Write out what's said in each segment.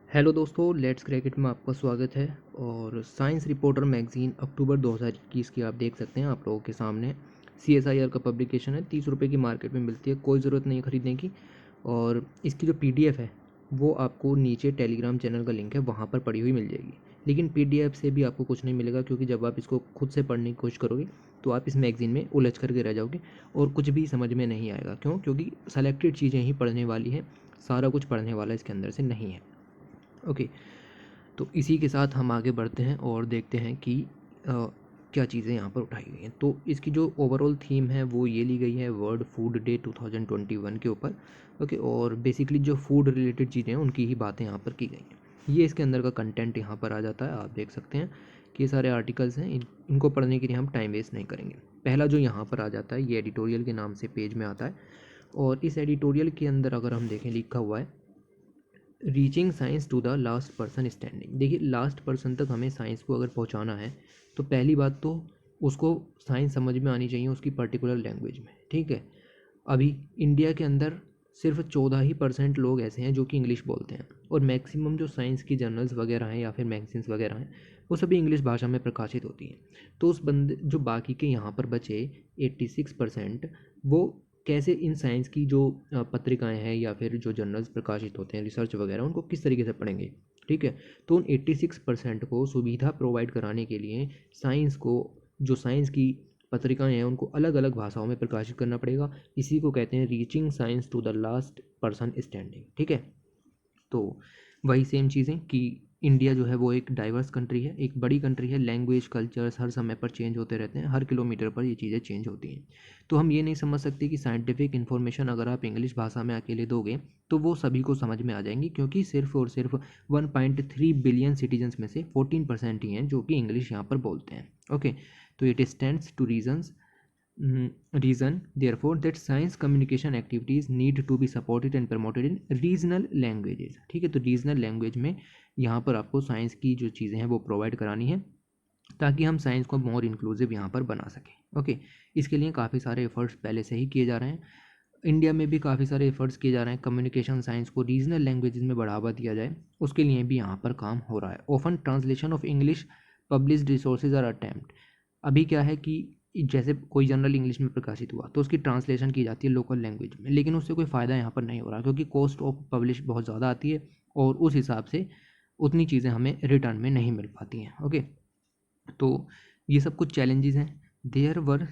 Hello दोस्तों, let's cricket में आपका स्वागत है। और साइंस रिपोर्टर मैगज़ीन अक्टूबर 2021 की आप देख सकते हैं आप लोगों के सामने। CSIR का पब्लिकेशन है, 30 रुपये की मार्केट में मिलती है, कोई ज़रूरत नहीं ख़रीदने की। और इसकी जो PDF है वो आपको नीचे टेलीग्राम चैनल का लिंक है वहाँ पर पड़ी हुई मिल जाएगी। लेकिन PDF से भी आपको कुछ नहीं मिलेगा, क्योंकि जब आप इसको खुद से पढ़ने की कोशिश करोगे तो आप इस मैगज़ीन में उलझ करके रह जाओगे और कुछ भी समझ में नहीं आएगा। क्यों? क्योंकि सेलेक्टेड चीज़ें ही पढ़ने वाली हैं, सारा कुछ पढ़ने वाला इसके अंदर से नहीं है। ओके, तो इसी के साथ हम आगे बढ़ते हैं और देखते हैं कि क्या चीज़ें यहाँ पर उठाई गई हैं। तो इसकी जो ओवरऑल थीम है वो ये ली गई है वर्ल्ड फूड डे 2021 के ऊपर। ओके, और बेसिकली जो फूड रिलेटेड चीज़ें हैं उनकी ही बातें यहाँ पर की गई हैं। ये इसके अंदर का कंटेंट यहाँ पर आ जाता है, आप देख सकते हैं कि ये सारे आर्टिकल्स हैं। इनको पढ़ने के लिए हम टाइम वेस्ट नहीं करेंगे। पहला जो यहाँ पर आ जाता है ये एडिटोरियल के नाम से पेज में आता है। और इस एडिटोरियल के अंदर अगर हम देखें, लिखा हुआ है reaching science to the last person standing. देखिए, लास्ट पर्सन तक हमें साइंस को अगर पहुंचाना है तो पहली बात तो उसको साइंस समझ में आनी चाहिए उसकी पर्टिकुलर लैंग्वेज में। ठीक है, अभी इंडिया के अंदर सिर्फ 14% लोग ऐसे हैं जो कि इंग्लिश बोलते हैं, और मैक्सिमम जो साइंस की जर्नल्स वगैरह हैं या फिर मैगजीन्स वगैरह हैं वो सभी इंग्लिश भाषा में प्रकाशित होती हैं। तो उस बंदे जो बाकी के यहाँ पर बचे 86%, वो कैसे इन साइंस की जो पत्रिकाएं हैं या फिर जो जर्नल्स प्रकाशित होते हैं, रिसर्च वगैरह, उनको किस तरीके से पढ़ेंगे। ठीक है, तो उन 86% को सुविधा प्रोवाइड कराने के लिए साइंस को, जो साइंस की पत्रिकाएं हैं, उनको अलग अलग भाषाओं में प्रकाशित करना पड़ेगा। इसी को कहते हैं reaching science to the last person standing. ठीक है, तो वही सेम चीज़ें कि इंडिया जो है वो एक डाइवर्स कंट्री है, एक बड़ी कंट्री है। लैंग्वेज, कल्चर्स हर समय पर चेंज होते रहते हैं, हर किलोमीटर पर ये चीज़ें चेंज होती हैं। तो हम ये नहीं समझ सकते कि साइंटिफिक इन्फॉर्मेशन अगर आप इंग्लिश भाषा में अकेले दोगे तो वो सभी को समझ में आ जाएंगी, क्योंकि सिर्फ और सिर्फ 1.3 बिलियन सिटीजन्स में से 14% ही हैं जो कि इंग्लिश यहाँ पर बोलते हैं। ओके, तो it stands to reason therefore that science communication activities need to be supported and promoted in regional languages। ठीक है, तो रीजनल लैंग्वेज में यहाँ पर आपको साइंस की जो चीज़ें हैं वो प्रोवाइड करानी है, ताकि हम साइंस को मोर इंक्लूसिव यहाँ पर बना सकें। ओके, इसके लिए काफ़ी सारे एफर्ट्स पहले से ही किए जा रहे हैं। इंडिया में भी काफ़ी सारे एफर्ट्स किए जा रहे हैं, कम्युनिकेशन साइंस को रीजनल लैंग्वेजेस में बढ़ावा दिया जाए, उसके लिए भी यहाँ पर काम हो रहा है। Often translation of English published resources are attempt. अभी क्या है कि जैसे कोई जर्नल इंग्लिश में प्रकाशित हुआ तो उसकी ट्रांसलेशन की जाती है लोकल लैंग्वेज में, लेकिन उससे कोई फ़ायदा यहाँ पर नहीं हो रहा, क्योंकि कॉस्ट ऑफ पब्लिश बहुत ज़्यादा आती है और उस हिसाब से उतनी चीज़ें हमें रिटर्न में नहीं मिल पाती हैं। ओके, तो ये सब कुछ चैलेंजेस हैं। There were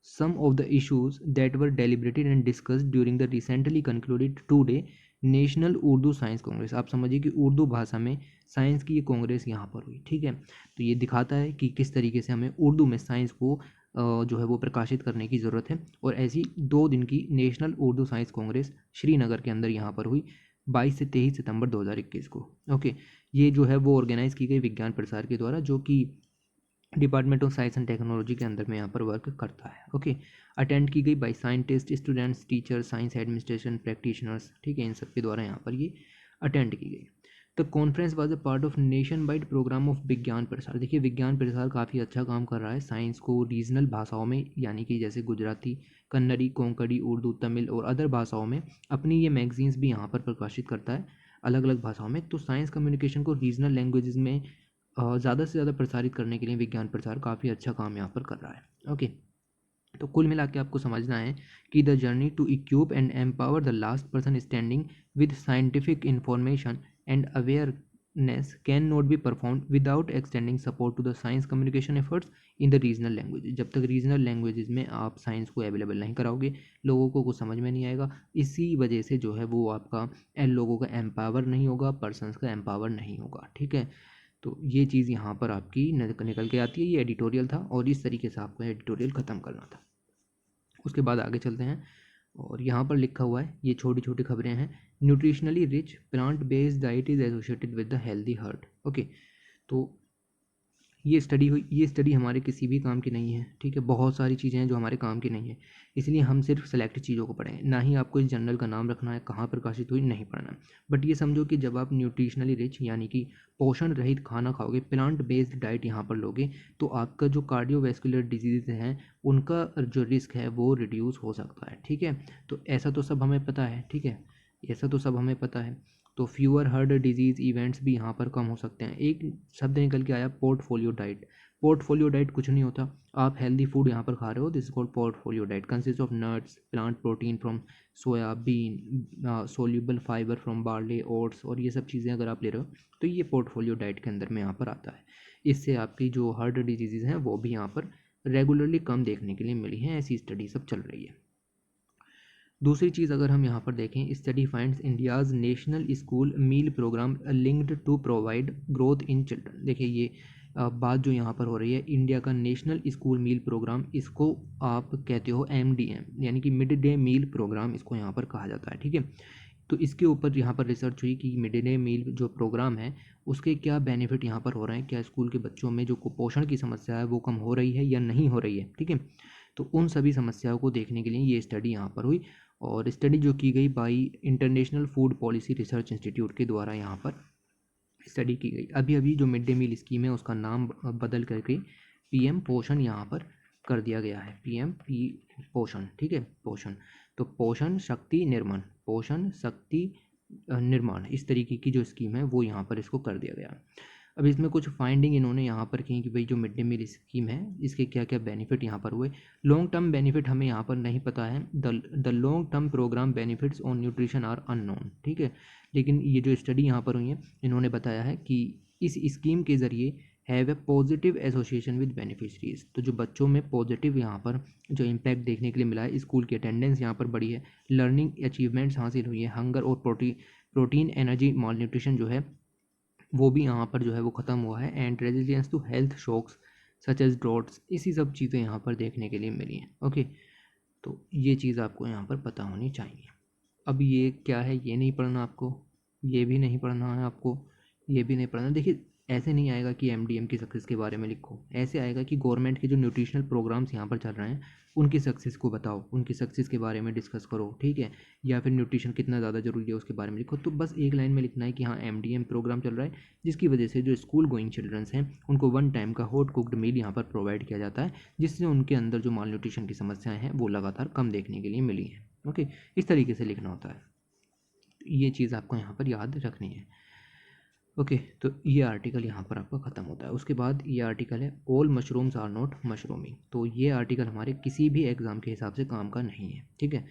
some of the issues that were deliberated and discussed during the recently concluded 2 day national Urdu science congress. आप समझिए कि उर्दू भाषा में साइंस की ये कांग्रेस यहाँ पर हुई। ठीक है, तो ये दिखाता है कि किस तरीके से हमें उर्दू में साइंस को जो है वो प्रकाशित करने की ज़रूरत है। और ऐसी 2 दिन की नेशनल उर्दू साइंस कांग्रेस श्रीनगर के अंदर यहाँ पर हुई 22 से 23 सितंबर 2021 को। ओके, ये जो है वो ऑर्गेनाइज़ की गई विज्ञान प्रसार के द्वारा, जो कि department of science and technology के अंदर में यहाँ पर वर्क करता है। ओके, अटेंड की गई by scientist, students, teachers, science administration practitioners. ठीक है, इन सब के द्वारा यहाँ पर ये अटेंड की गई। The conference was a part of nationwide programme of Vigyan Prasar. देखिए, विज्ञान प्रसार काफ़ी अच्छा काम कर रहा है साइंस को रीजनल भाषाओं में, यानी कि जैसे गुजराती, कन्नड़ी, कोंकणी, उर्दू, तमिल और अदर भाषाओं में अपनी ये मैगजीन्स भी यहाँ पर प्रकाशित करता है अलग अलग भाषाओं में। तो साइंस कम्युनिकेशन को रीजनल लैंग्वेजेस में ज़्यादा से ज़्यादा प्रसारित करने के लिए विज्ञान प्रसार काफ़ी अच्छा काम यहाँ पर कर रहा है। ओके, तो कुल मिला के आपको समझना है कि the journey to equip and empower the last person standing with scientific information and awareness can not be perform without extending support to the science communication efforts in the regional language. जब तक regional languages में आप science को available नहीं कराओगे, लोगों को कुछ समझ में नहीं आएगा। इसी वजह से जो है वो आपका लोगों का एम्पावर नहीं होगा, पर्सनस का एम्पावर नहीं होगा। ठीक है, तो ये चीज़ यहाँ पर आपकी निकल के आती है। ये एडिटोरियल था और इस तरीके से आपको एडिटोरियल ख़त्म करना था। उसके बाद आगे चलते हैं और यहाँ पर लिखा हुआ है, ये छोटी छोटी खबरें हैं। Nutritionally rich plant based diet is associated with the healthy heart. Okay, तो ये स्टडी हमारे किसी भी काम की नहीं है। ठीक है, बहुत सारी चीज़ें हैं जो हमारे काम की नहीं है, इसलिए हम सिर्फ सेलेक्ट चीज़ों को पढ़ेंगे। ना ही आपको इस जर्नल का नाम रखना है, कहाँ प्रकाशित हुई, नहीं पढ़ना। बट ये समझो कि जब आप न्यूट्रिशनली रिच यानी कि पोषण रहित खाना खाओगे, प्लांट बेस्ड डाइट यहाँ पर लोगे, तो आपका जो कार्डियोवैस्कुलर डिजीज़ हैं उनका जो रिस्क है वो रिड्यूस हो सकता है। ठीक है, तो ऐसा तो सब हमें पता है। ठीक है, ऐसा तो सब हमें पता है। तो फ्यूअर हार्ट डिजीज़ इवेंट्स भी यहाँ पर कम हो सकते हैं। एक शब्द निकल के आया पोर्टफोलियो डाइट। पोर्टफोलियो डाइट कुछ नहीं होता, आप हेल्दी फूड यहाँ पर खा रहे हो, this is called portfolio diet, consist of nuts, plant protein from soybean, soluble fibre from barley, oats, और ये सब चीज़ें अगर आप ले रहे हो तो ये पोर्टफोलियो डाइट के अंदर में यहाँ पर आता है। इससे आपकी जो हार्ट डिजीज़ हैं वो भी यहाँ पर रेगुलरली कम देखने के लिए मिली हैं, ऐसी स्टडी सब चल रही है। दूसरी चीज़ अगर हम यहाँ पर देखें, study finds India's national school meal programme linked to provide growth in children. देखिए ये बात जो यहाँ पर हो रही है, इंडिया का नेशनल स्कूल मील प्रोग्राम, इसको आप कहते हो MDM, यानी कि मिड डे मील प्रोग्राम इसको यहाँ पर कहा जाता है। ठीक है, तो इसके ऊपर यहाँ पर रिसर्च हुई कि मिड डे मील जो प्रोग्राम है उसके क्या बेनिफिट यहाँ पर हो रहे हैं, क्या स्कूल के बच्चों में जो कुपोषण की समस्या है वो कम हो रही है या नहीं हो रही है। ठीक है, तो उन सभी समस्याओं को देखने के लिए ये स्टडी यहाँ पर हुई, और स्टडी जो की गई by international food policy research institute के द्वारा यहाँ पर स्टडी की गई। अभी अभी जो मिड डे मील स्कीम है उसका नाम बदल करके PM पोषण यहाँ पर कर दिया गया है, PM पोषण। ठीक है, पोषण, तो पोषण शक्ति निर्माण, पोषण शक्ति निर्माण, इस तरीके की जो स्कीम है वो यहाँ पर इसको कर दिया गया। अब इसमें कुछ फाइंडिंग इन्होंने यहाँ पर की कि भाई जो मिड डे मील स्कीम है इसके क्या क्या बेनिफिट यहाँ पर हुए। लॉन्ग टर्म बेनिफिट हमें यहाँ पर नहीं पता है, the long term programme benefits on nutrition are unknown. ठीक है, लेकिन ये जो स्टडी यहाँ पर हुई है इन्होंने बताया है कि इस स्कीम के ज़रिए have a positive association with beneficiaries, तो जो बच्चों में पॉजिटिव यहाँ पर जो इम्पैक्ट देखने के लिए मिला है, स्कूल की अटेंडेंस यहाँ पर बढ़ी है, लर्निंग अचीवमेंट्स हासिल हुई है, हंगर और प्रोटीन एनर्जी मॉल न्यूट्रिशन जो है वो भी यहाँ पर जो है वो ख़त्म हुआ है, and resilience to health shocks such as droughts, इसी सब चीज़ें यहाँ पर देखने के लिए मिली हैं। ओके, तो ये चीज़ आपको यहाँ पर पता होनी चाहिए। अब ये क्या है ये नहीं पढ़ना आपको, ये भी नहीं पढ़ना है आपको, ये भी नहीं पढ़ना। देखिए ऐसे नहीं आएगा कि MDM की सक्सेस के बारे में लिखो, ऐसे आएगा कि गवर्नमेंट के जो न्यूट्रिशनल प्रोग्राम्स यहाँ पर चल रहे हैं उनकी सक्सेस को बताओ, उनकी सक्सेस के बारे में डिस्कस करो। ठीक है, या फिर न्यूट्रिशन कितना ज़्यादा जरूरी है उसके बारे में लिखो। तो बस एक लाइन में लिखना है कि हाँ MDM प्रोग्राम चल रहा है जिसकी वजह से जो स्कूल गोइंग चिल्ड्रंस हैं उनको 1 टाइम का हॉट कुक्ड मील यहाँ पर प्रोवाइड किया जाता है, जिससे उनके अंदर जो माल न्यूट्रिशन की समस्याएँ हैं वो लगातार कम देखने के लिए मिली हैं। ओके, इस तरीके से लिखना होता है, ये चीज़ आपको यहाँ पर याद रखनी है। ओके, तो ये आर्टिकल यहाँ पर आपका ख़त्म होता है। उसके बाद ये आर्टिकल है all mushrooms are not mushrooming. तो ये आर्टिकल हमारे किसी भी एग्ज़ाम के हिसाब से काम का नहीं है। ठीक है,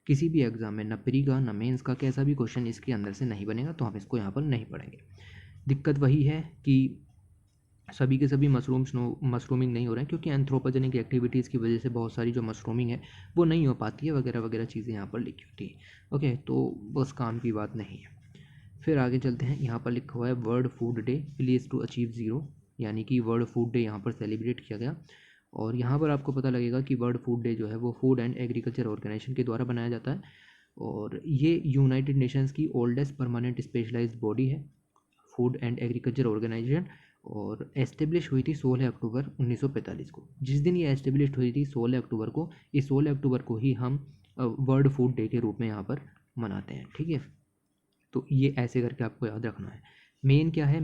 किसी भी एग्ज़ाम में न प्री का न मेंस का कैसा भी क्वेश्चन इसके अंदर से नहीं बनेगा, तो हम इसको यहाँ पर नहीं पढ़ेंगे। दिक्कत वही है कि सभी के सभी मशरूमिंग नहीं हो रहे हैं, क्योंकि एंथ्रोपोजेनिक एक्टिविटीज़ की वजह से बहुत सारी जो मशरूमिंग है वो नहीं हो पाती है, वगैरह वगैरह चीज़ें यहाँ पर लिखी होती है। ओके, तो बस काम की बात नहीं है। फिर आगे चलते हैं, यहाँ पर लिखा हुआ है world food day please to achieve zero, यानी कि वर्ल्ड फूड डे यहाँ पर सेलिब्रेट किया गया। और यहाँ पर आपको पता लगेगा कि वर्ल्ड फूड डे जो है वो फूड एंड एग्रीकल्चर ऑर्गेनाइजेशन के द्वारा बनाया जाता है, और ये यूनाइटेड नेशंस की ओल्डेस्ट परमानेंट स्पेशलाइज्ड बॉडी है, फूड एंड एग्रीकल्चर ऑर्गेनाइजेशन, और एस्टेब्लिश हुई थी 16 अक्टूबर 1945 को। जिस दिन ये एस्टेब्लिश हुई थी 16 अक्टूबर को, इस 16 अक्टूबर को ही हम वर्ल्ड फूड डे के रूप में यहाँ पर मनाते हैं। ठीक है, तो ये ऐसे करके आपको याद रखना है। मेन क्या है,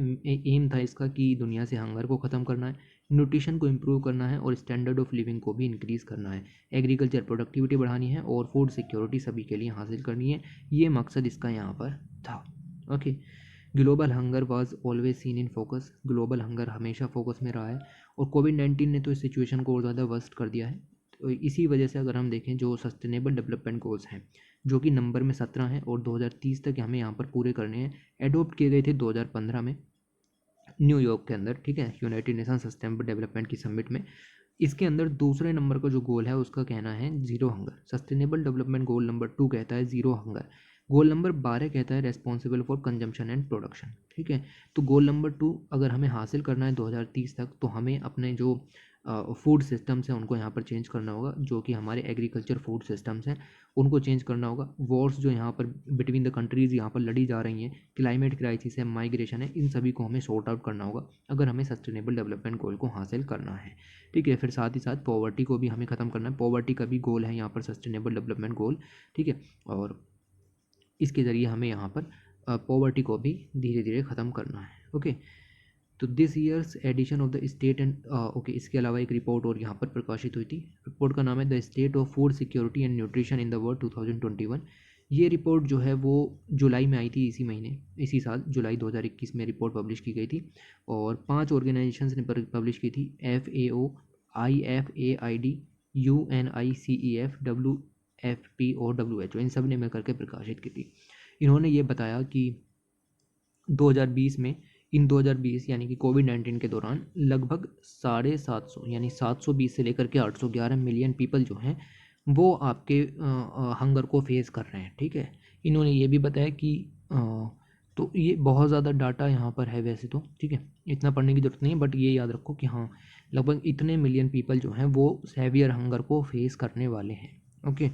एम था इसका कि दुनिया से हंगर को ख़त्म करना है, न्यूट्रिशन को इम्प्रूव करना है, और स्टैंडर्ड ऑफ लिविंग को भी इंक्रीज़ करना है, एग्रीकल्चर प्रोडक्टिविटी बढ़ानी है, और फूड सिक्योरिटी सभी के लिए हासिल करनी है। ये मकसद इसका यहाँ पर था। Okay, global hunger was always seen in focus, global hunger हमेशा फोकस में रहा है, और कोविड-19 ने तो इस सिचुएशन को और ज़्यादा वर्स्ट कर दिया है। तो इसी वजह से अगर हम देखें जो सस्टेनेबल डेवलपमेंट गोल्स हैं जो कि नंबर में 17 हैं और 2030 तक हमें यहाँ पर पूरे करने हैं, एडोप्ट किए गए थे 2015 में न्यूयॉर्क के अंदर। ठीक है, यूनाइटेड नेशन सस्टेनेबल डेवलपमेंट की समिट में। इसके अंदर दूसरे नंबर का जो गोल है उसका कहना है zero hunger. Sustainable development goal number 2 कहता है ज़ीरो हंगर। गोल नंबर 12 कहता है responsible for consumption and production. ठीक है, तो गोल नंबर 2 अगर हमें हासिल करना है 2030 तक, तो हमें अपने जो फूड सिस्टम्स हैं उनको यहाँ पर चेंज करना होगा, जो कि हमारे एग्रीकल्चर फूड सिस्टम्स हैं उनको चेंज करना होगा। वॉर्स जो यहाँ पर बिटवीन द कंट्रीज़ यहाँ पर लड़ी जा रही हैं, क्लाइमेट क्राइसिस है, माइग्रेशन है, इन सभी को हमें सॉर्ट आउट करना होगा अगर हमें सस्टेनेबल डेवलपमेंट गोल को हासिल करना है। ठीक है, फिर साथ ही साथ पॉवर्टी को भी हमें ख़त्म करना है, पॉवर्टी का भी गोल है यहाँ पर सस्टेनेबल डेवलपमेंट गोल। ठीक है, और इसके ज़रिए हमें यहाँ पर पॉवर्टी को भी धीरे धीरे ख़त्म करना है। ओके, तो this year's edition of the state and okay, इसके अलावा एक रिपोर्ट और यहाँ पर प्रकाशित हुई थी। रिपोर्ट का नाम है the state of food security and nutrition in the world 2021। ये रिपोर्ट जो है वो जुलाई में आई थी, इसी महीने, इसी साल जुलाई 2021 में रिपोर्ट पब्लिश की गई थी और 5 ऑर्गेनाइजेशंस ने पब्लिश की थी, FAO, IFAID, UNICEF, WFP और WHO, इन सब ने मिलकर के प्रकाशित की थी। इन्होंने ये बताया कि 2020 में, इन 2020 यानी कि कोविड-19 के दौरान लगभग 750 यानी 720 से लेकर के 811 मिलियन पीपल जो हैं वो आपके हंगर को फेस कर रहे हैं। ठीक है, इन्होंने ये भी बताया कि तो ये बहुत ज़्यादा डाटा यहाँ पर है वैसे तो, ठीक है, इतना पढ़ने की ज़रूरत नहीं है, बट ये याद रखो कि हाँ लगभग इतने मिलियन पीपल जो हैं वो सेवियर हंगर को फेस करने वाले हैं। Okay,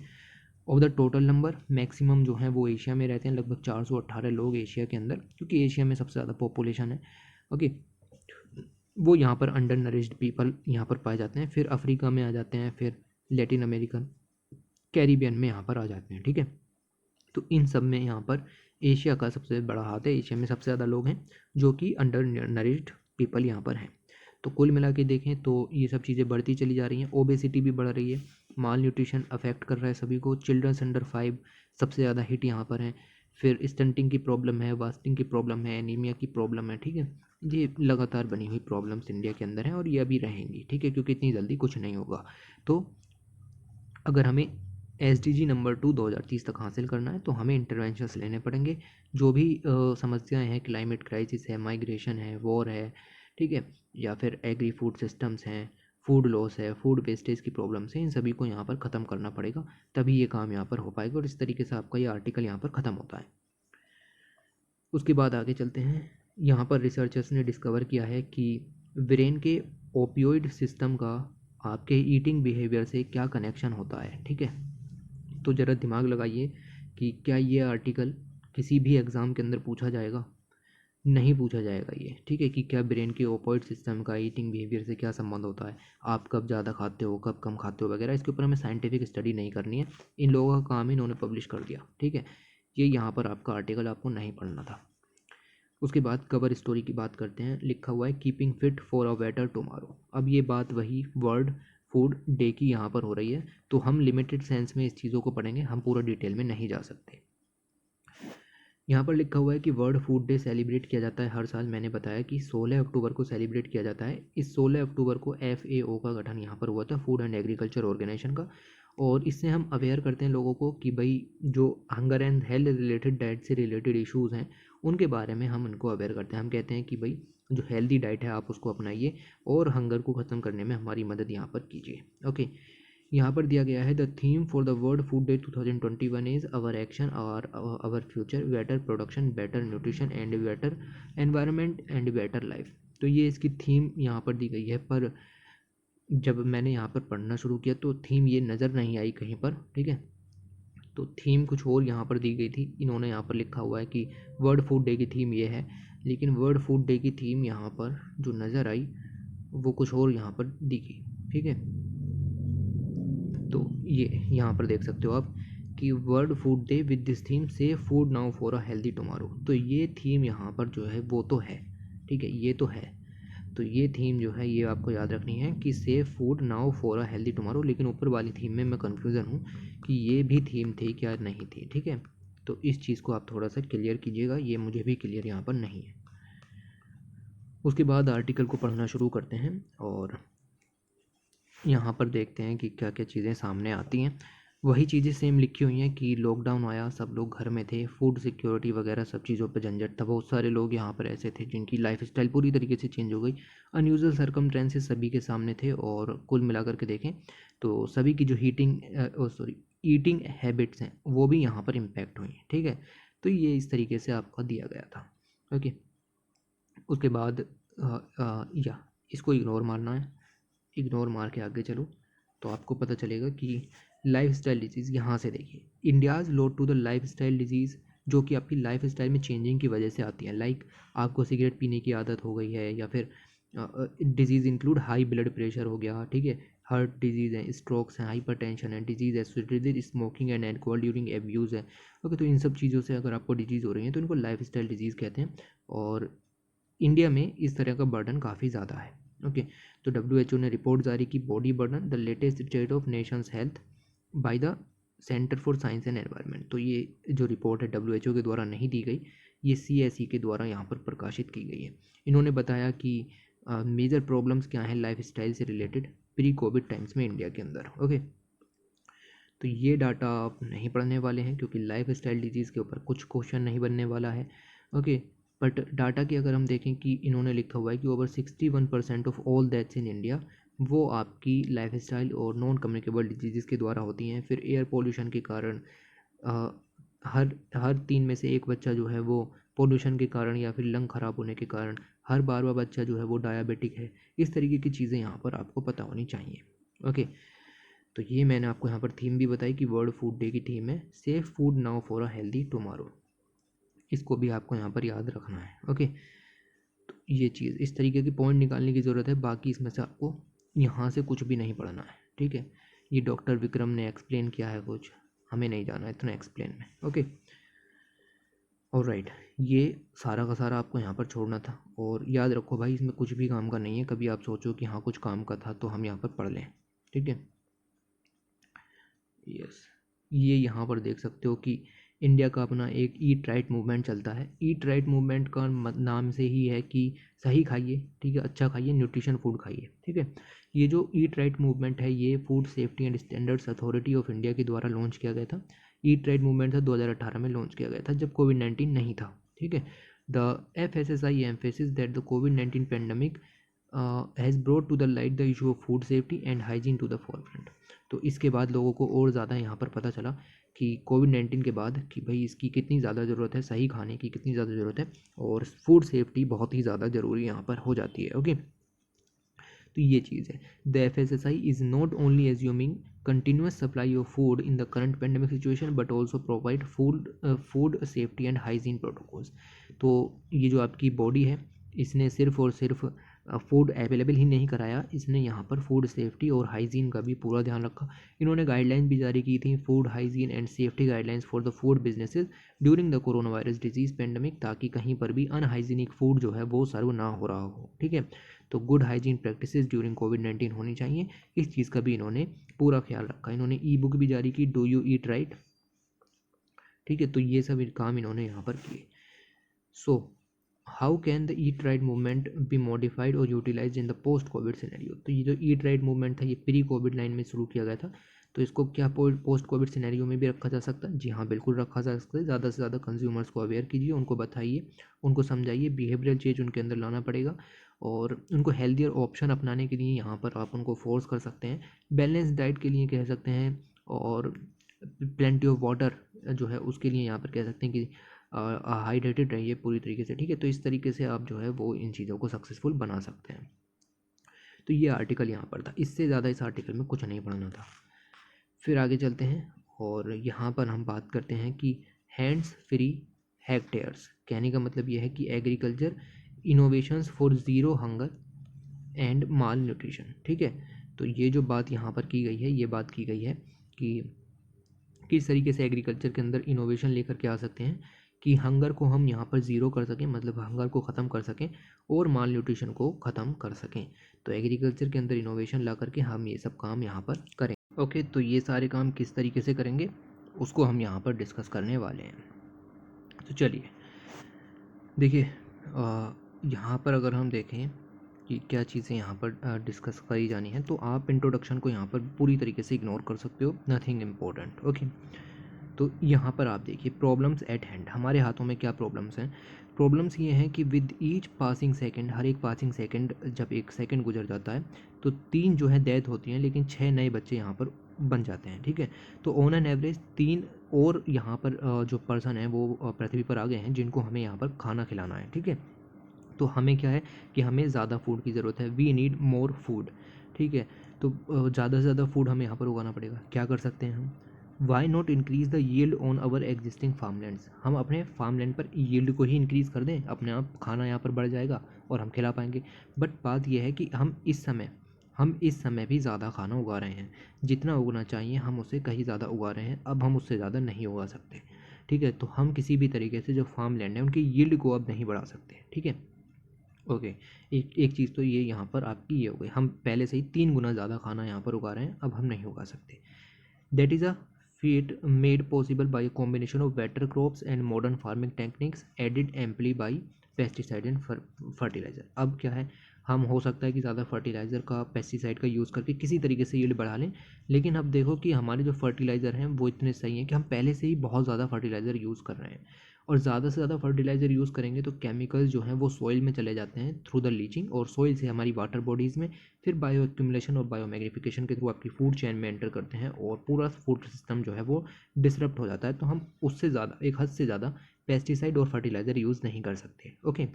of the total number maximum जो हैं वो एशिया में रहते हैं, लगभग 418 लोग एशिया के अंदर, क्योंकि एशिया में सबसे ज़्यादा पॉपुलेशन है। ओके, वो यहाँ पर अंडर नरिश्ड पीपल यहाँ पर पाए जाते हैं, फिर अफ्रीका में आ जाते हैं, फिर लैटिन अमेरिकन, कैरिबियन में यहाँ पर आ जाते हैं। ठीक है, तो इन सब में यहाँ पर एशिया का सबसे बड़ा हाथ है, एशिया में सबसे ज़्यादा लोग हैं जो कि अंडर नरिश्ड पीपल यहाँ पर हैं। तो कुल मिला के देखें तो ये सब चीज़ें बढ़ती चली जा रही हैं, ओबेसिटी भी बढ़ रही है, माल न्यूट्रिशन अफेक्ट कर रहा है सभी को, चिल्ड्रंस अंडर 5 सबसे ज़्यादा हिट यहाँ पर हैं, फिर स्टंटिंग की प्रॉब्लम है, वास्टिंग की प्रॉब्लम है, एनीमिया की प्रॉब्लम है। ठीक है, ये लगातार बनी हुई प्रॉब्लम्स इंडिया के अंदर हैं और ये अभी रहेंगी। ठीक है, क्योंकि इतनी जल्दी कुछ नहीं होगा। तो अगर हमें SDG नंबर 2 2030 तक हासिल करना है तो हमें इंटरवेंशंस लेने पड़ेंगे। जो भी समस्याएं हैं, क्लाइमेट क्राइसिस है, माइग्रेशन है, वॉर है, ठीक है, या फिर एग्री फूड सिस्टम्स हैं, फूड लॉस है, फूड वेस्टेज की प्रॉब्लम्स हैं, इन सभी को यहाँ पर ख़त्म करना पड़ेगा, तभी ये काम यहाँ पर हो पाएगा। और इस तरीके से आपका ये आर्टिकल यहाँ पर ख़त्म होता है। उसके बाद आगे चलते हैं। यहाँ पर रिसर्चर्स ने डिस्कवर किया है कि ब्रेन के ओपियोइड सिस्टम का आपके ईटिंग बिहेवियर से क्या कनेक्शन होता है। ठीक है, तो ज़रा दिमाग लगाइए कि क्या ये आर्टिकल किसी भी एग्ज़ाम के अंदर पूछा जाएगा? नहीं पूछा जाएगा ये। ठीक है, कि क्या ब्रेन के ओपियोइड सिस्टम का ईटिंग बिहेवियर से क्या संबंध होता है, आप कब ज़्यादा खाते हो, कब कम खाते हो वगैरह, इसके ऊपर हमें साइंटिफिक स्टडी नहीं करनी है। इन लोगों का काम इन्होंने पब्लिश कर दिया। ठीक है, ये यहाँ पर आपका आर्टिकल आपको नहीं पढ़ना था। उसके बाद कवर स्टोरी की बात करते हैं। लिखा हुआ है keeping fit for a better tomorrow. अब ये बात वही वर्ल्ड फूड डे की यहाँ पर हो रही है, तो हम लिमिटेड सेंस में इस चीज़ों को पढ़ेंगे, हम पूरा डिटेल में नहीं जा सकते। यहाँ पर लिखा हुआ है कि वर्ल्ड फूड डे सेलिब्रेट किया जाता है हर साल। मैंने बताया कि 16 अक्टूबर को सेलिब्रेट किया जाता है। इस 16 अक्टूबर को FAO का गठन यहाँ पर हुआ था, फूड एंड एग्रीकल्चर ऑर्गेनाइजेशन का, और इससे हम अवेयर करते हैं लोगों को कि भाई जो hunger and health related, diet से रिलेटेड इश्यूज़ हैं उनके बारे में हम उनको अवेयर करते हैं। हम कहते हैं कि भाई जो हेल्दी डाइट है आप उसको अपनाइए और हंगर को ख़त्म करने में हमारी मदद यहाँ पर कीजिए। ओके, यहाँ पर दिया गया है the theme for the world food day 2021 is our action our future, better production, better nutrition and better environment and better life. तो ये इसकी थीम यहाँ पर दी गई है, पर जब मैंने यहाँ पर पढ़ना शुरू किया तो थीम ये नज़र नहीं आई कहीं पर। ठीक है, तो थीम कुछ और यहाँ पर दी गई थी। इन्होंने यहाँ पर लिखा हुआ है कि वर्ल्ड फूड डे की थीम ये है, लेकिन वर्ल्ड फूड डे की थीम यहाँ पर जो नज़र आई वो कुछ और यहाँ पर दी गई। ठीक है, तो ये यहाँ पर देख सकते हो आप कि world food day with this theme save food now for a healthy tomorrow. तो ये थीम यहाँ पर जो है वो तो है, ठीक है, ये तो है। तो ये थीम जो है ये आपको याद रखनी है कि save food now for a healthy tomorrow, लेकिन ऊपर वाली थीम में मैं कन्फ्यूज़न हूँ कि ये भी थीम थी क्या नहीं थी। ठीक है, तो इस चीज़ को आप थोड़ा सा क्लियर कीजिएगा, ये मुझे भी क्लियर यहाँ पर नहीं है। उसके बाद आर्टिकल को पढ़ना शुरू करते हैं और यहाँ पर देखते हैं कि क्या क्या चीज़ें सामने आती हैं। वही चीज़ें सेम लिखी हुई हैं कि लॉकडाउन आया, सब लोग घर में थे, फूड सिक्योरिटी वगैरह सब चीज़ों पे झंझट था, बहुत सारे लोग यहाँ पर ऐसे थे जिनकी लाइफस्टाइल पूरी तरीके से चेंज हो गई। अनयूजुअल सर्कमस्टेंसेस सभी के सामने थे और कुल मिलाकर के देखें तो सभी की जो ईटिंग हैबिट्स हैं वो भी यहाँ पर इम्पैक्ट हुई हैं। ठीक है, तो ये इस तरीके से आपका दिया गया था। ओके, उसके बाद या इसको इग्नोर मारना है, इग्नोर मार के आगे चलो तो आपको पता चलेगा कि लाइफ स्टाइल डिजीज़ यहाँ से देखिए, India's load to the lifestyle disease, जो कि आपकी लाइफ स्टाइल में चेंजिंग की वजह से आती है। लाइक आपको सिगरेट पीने की आदत हो गई है, या फिर disease include high blood pressure हो गया, ठीक है, हार्ट डिजीज़ है, स्ट्रोक्स हैं, हाइपरटेंशन है, डिजीज़ है, smoking and alcohol during abuse है। ओके, तो इन सब चीज़ों से अगर आपको डिजीज़ हो रही है तो इनको लाइफ स्टाइल डिजीज़ कहते हैं, और इंडिया में इस तरह का बर्डन काफ़ी ज़्यादा है। ओके, तो WHO ने रिपोर्ट जारी की, body burden the latest state of Nations health by the centre for science and environment. तो ये जो रिपोर्ट है WHO के द्वारा नहीं दी गई, ये CSE के द्वारा यहाँ पर प्रकाशित की गई है। इन्होंने बताया कि मेजर प्रॉब्लम्स क्या हैं लाइफ स्टाइल से रिलेटेड प्री कोविड टाइम्स में इंडिया के अंदर। ओके, तो ये डाटा आप नहीं पढ़ने वाले हैं क्योंकि लाइफ स्टाइल डिजीज़ के ऊपर कुछ क्वेश्चन नहीं बनने वाला है। ओके, बट डाटा की अगर हम देखें कि इन्होंने लिखा हुआ है कि over 61% of all deaths in India वो आपकी लाइफ स्टाइल और नॉन कम्युनिकेबल डिजीज़ के द्वारा होती हैं। फिर एयर पोल्यूशन के कारण हर 3 में से 1 बच्चा जो है वो पोल्यूशन के कारण या फिर लंग ख़राब होने के कारण, हर 12वां बच्चा जो है वो डायबिटिक है। इस तरीके की चीज़ें यहाँ पर आपको पता होनी चाहिए। ओके, तो ये मैंने आपको यहाँ पर थीम भी बताई कि वर्ल्ड फूड डे की थीम है safe food now for a healthy tomorrow. इसको भी आपको यहाँ पर याद रखना है। ओके, तो ये चीज़ इस तरीके की पॉइंट निकालने की ज़रूरत है, बाकी इसमें से आपको यहाँ से कुछ भी नहीं पढ़ना है। ठीक है, ये डॉक्टर विक्रम ने एक्सप्लेन किया है, कुछ हमें नहीं जाना इतना एक्सप्लेन में। ओके, ऑलराइट, ये सारा का सारा आपको यहाँ पर छोड़ना था। और याद रखो भाई, इसमें कुछ भी काम का नहीं है। कभी आप सोचो कि हाँ कुछ काम का था तो हम यहाँ पर पढ़ लें। ठीक है, यस, ये यहाँ पर देख सकते हो कि इंडिया का अपना एक ईट राइट मूवमेंट चलता है। ईट राइट मूवमेंट का नाम से ही है कि सही खाइए, ठीक है, अच्छा खाइए, न्यूट्रिशन फूड खाइए। ठीक है, ये जो ईट राइट मूवमेंट है ये food safety and standards authority of India के द्वारा लॉन्च किया गया था। ईट राइट मूवमेंट था 2018 में लॉन्च किया गया था जब कोविड-19 नहीं था। ठीक है, the FSSI emphasis that the कोविड-19 pandemic has brought to the light the issue of food safety and hygiene to the forefront. तो इसके बाद लोगों को और ज़्यादा यहाँ पर पता चला कि कोविड-19 के बाद कि भाई इसकी कितनी ज़्यादा ज़रूरत है, सही खाने की कितनी ज़्यादा ज़रूरत है, और फूड सेफ्टी बहुत ही ज़्यादा ज़रूरी यहाँ पर हो जाती है। ओके, तो ये चीज़ है। The FSSI is not only assuming continuous supply of food in the current pandemic situation but also provide food safety and hygiene protocols। तो ये जो आपकी बॉडी है इसने सिर्फ और सिर्फ फूड अवेलेबल ही नहीं कराया, इसने यहाँ पर फूड सेफ्टी और हाइजीन का भी पूरा ध्यान रखा। इन्होंने गाइडलाइन भी जारी की थी, food hygiene and safety guidelines for the food businesses during the corona virus disease pandemic, ताकि कहीं पर भी अनहाइजीनिक फूड जो है वो सर्व ना हो रहा हो। ठीक है, तो गुड हाइजीन प्रैक्टिसेस ड्यूरिंग कोविड-19 होनी चाहिए, इस चीज़ का भी इन्होंने पूरा ख्याल रखा। इन्होंने ई बुक भी जारी की, डू यू ईट राइट। ठीक है, तो ये सब काम इन्होंने यहाँ पर किए। So how can the eat right movement be modified और utilise in the post Covid scenario. तो ये जो ईट राइट मूवमेंट था ये प्री कोविड-19 में शुरू किया गया था, तो इसको क्या पोस्ट कोविड सिनेरियो में भी रखा जा सकता है? जी हाँ, बिल्कुल रखा जा सकता है। ज़्यादा से ज़्यादा कंज्यूमर्स को अवेयर कीजिए, उनको बताइए, उनको समझाइए, बिहेवियरल चेंज उनके अंदर लाना पड़ेगा और उनको हेल्दियर ऑप्शन अपनाने के लिए यहाँ पर आप उनको फोर्स कर सकते हैं। बैलेंस डाइट के लिए कह सकते हैं, और प्लेंटी ऑफ वाटर जो है उसके लिए यहाँ पर कह सकते हैं कि हाइड्रेटेड रहिए पूरी तरीके से। ठीक है, तो इस तरीके से आप जो है वो इन चीज़ों को सक्सेसफुल बना सकते हैं। तो ये आर्टिकल यहाँ पर था, इससे ज़्यादा इस आर्टिकल में कुछ नहीं पढ़ना था। फिर आगे चलते हैं और यहाँ पर हम बात करते हैं कि हैंड्स फ्री हेक्टेयर्स। कहने का मतलब ये है कि agriculture innovations for zero hunger and mall nutrition. ठीक है, तो ये जो बात यहाँ पर की गई है, ये बात की गई है कि किस तरीके से एग्रीकल्चर के अंदर इनोवेशन लेकर के आ सकते हैं कि हंगर को हम यहाँ पर ज़ीरो कर सकें, मतलब हंगर को ख़त्म कर सकें, और माल न्यूट्रिशन को ख़त्म कर सकें। तो एग्रीकल्चर के अंदर इनोवेशन ला करके हम ये सब काम यहाँ पर करें। ओके, तो ये सारे काम किस तरीके से करेंगे उसको हम यहाँ पर डिस्कस करने वाले हैं। तो चलिए देखिए, यहाँ पर अगर हम देखें कि क्या चीज़ें यहाँ पर डिस्कस करी जानी है, तो आप इंट्रोडक्शन को यहाँ पर पूरी तरीके से इग्नोर कर सकते हो, नथिंग इम्पोर्टेंट। ओके, तो यहाँ पर आप देखिए प्रॉब्लम्स एट हैंड, हमारे हाथों में क्या प्रॉब्लम्स हैं। प्रॉब्लम्स ये हैं कि विद ईच पासिंग सेकंड, हर एक पासिंग सेकंड जब एक सेकंड गुजर जाता है तो 3 जो है डेथ होती हैं, लेकिन 6 नए बच्चे यहाँ पर बन जाते हैं। ठीक है, तो ऑन एन एवरेज 3 और यहाँ पर जो पर्सन है वो पृथ्वी पर आ गए हैं जिनको हमें यहाँ पर खाना खिलाना है। ठीक है, तो हमें क्या है कि हमें ज़्यादा फूड की ज़रूरत है, वी नीड मोर फूड। ठीक है, तो ज़्यादा से ज़्यादा फूड हमें यहाँ पर उगाना पड़ेगा। क्या कर सकते हैं हम? Why not increase the yield on our existing farmlands. हम अपने फार्मलैंड पर यील्ड को ही इंक्रीज़ कर दें, अपने आप खाना यहाँ पर बढ़ जाएगा और हम खिला पाएंगे। बट बात यह है कि हम इस समय भी ज़्यादा खाना उगा रहे हैं, जितना उगना चाहिए हम उससे कहीं ज़्यादा उगा रहे हैं, अब हम उससे ज़्यादा नहीं उगा सकते। ठीक है, तो हम किसी भी तरीके से जो फार्म लैंड है उनकी यील्ड को अब नहीं बढ़ा सकते। ठीक है, ओके, एक चीज़ तो ये यहाँ पर आपकी ये हो गई, हम पहले से ही 3 गुना ज़्यादा खाना यहाँ पर उगा रहे हैं, अब हम नहीं उगा सकते। That is a feat made possible by a combination of better crops and modern farming techniques added amply by pesticide and fertilizer। अब क्या है, हम हो सकता है कि ज़्यादा फर्टिलाइज़र का पेस्टिसाइड का यूज़ करके किसी तरीके से यील्ड बढ़ा लें, लेकिन अब देखो कि हमारे जो फर्टिलाइज़र हैं वो इतने सही हैं कि हम पहले से ही बहुत ज़्यादा फर्टिलाइज़र यूज़ कर रहे हैं, और ज़्यादा से ज़्यादा फर्टिलाइज़र यूज़ करेंगे तो केमिकल्स जो हैं वो सॉइल में चले जाते हैं थ्रू द लीचिंग, और सॉइल से हमारी वाटर बॉडीज़ में फिर बायो एक्यूमुलेशन और बायो मैग्निफिकेशन के थ्रू आपकी फूड चेन में एंटर करते हैं, और पूरा फूड सिस्टम जो है वो डिसरप्ट हो जाता है। तो हम उससे ज़्यादा, एक हद से ज़्यादा पेस्टिसाइड और फर्टिलाइज़र यूज़ नहीं कर सकते। ओके,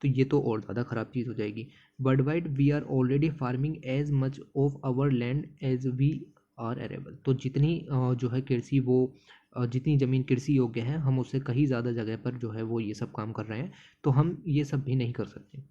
तो ये तो और ज़्यादा ख़राब चीज़ हो जाएगी। Worldwide we are already farming as much of our land as we are arable. तो जितनी जो है कृषि वो जितनी ज़मीन कृषि योग्य है, हम उससे कहीं ज़्यादा जगह पर जो है वो ये सब काम कर रहे हैं, तो हम ये सब भी नहीं कर सकते।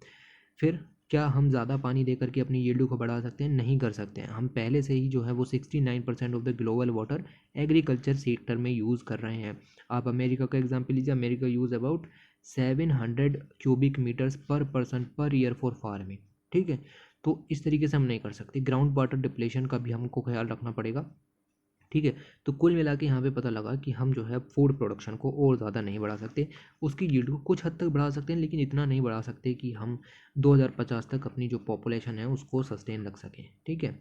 फिर क्या हम ज़्यादा पानी दे करके अपनी यील्ड को बढ़ा सकते हैं? नहीं कर सकते हैं। हम पहले से ही जो है वो 69% of the global water agriculture sector में यूज़ कर रहे हैं। आप अमेरिका का एग्जांपल लीजिए, America use about 700 cubic metres per person per year for farming. ठीक है, तो इस तरीके से हम नहीं कर सकते। ग्राउंड वाटर डिप्लेशन का भी हमको ख्याल रखना पड़ेगा। ठीक है, तो कुल मिला के यहाँ पे पता लगा कि हम जो है फूड प्रोडक्शन को और ज़्यादा नहीं बढ़ा सकते। उसकी यील्ड को कुछ हद तक बढ़ा सकते हैं, लेकिन इतना नहीं बढ़ा सकते कि हम 2050 तक अपनी जो पॉपुलेशन है उसको सस्टेन रख सकें। ठीक है,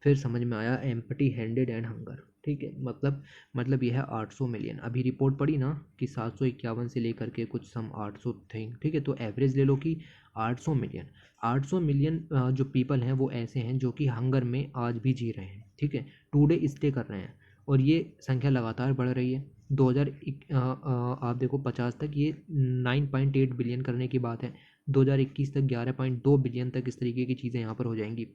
फिर समझ में आया एम्प्टी हैंडेड एंड हंगर। ठीक है, मतलब यह है 800 मिलियन। अभी रिपोर्ट पड़ी ना कि 751 से लेकर के कुछ सम 800 थे। ठीक है, तो एवरेज ले लो कि 800 मिलियन। 800 मिलियन जो पीपल हैं वो ऐसे हैं जो कि हंगर में आज भी जी रहे हैं। ठीक है, टूडे स्टे कर रहे हैं, और ये संख्या लगातार बढ़ रही है। 2000 आप देखो 50 तक ये 9.8 बिलियन करने की बात है, 2021 तक 11.2 बिलियन तक इस तरीके की चीज़ें यहाँ पर हो जाएंगी।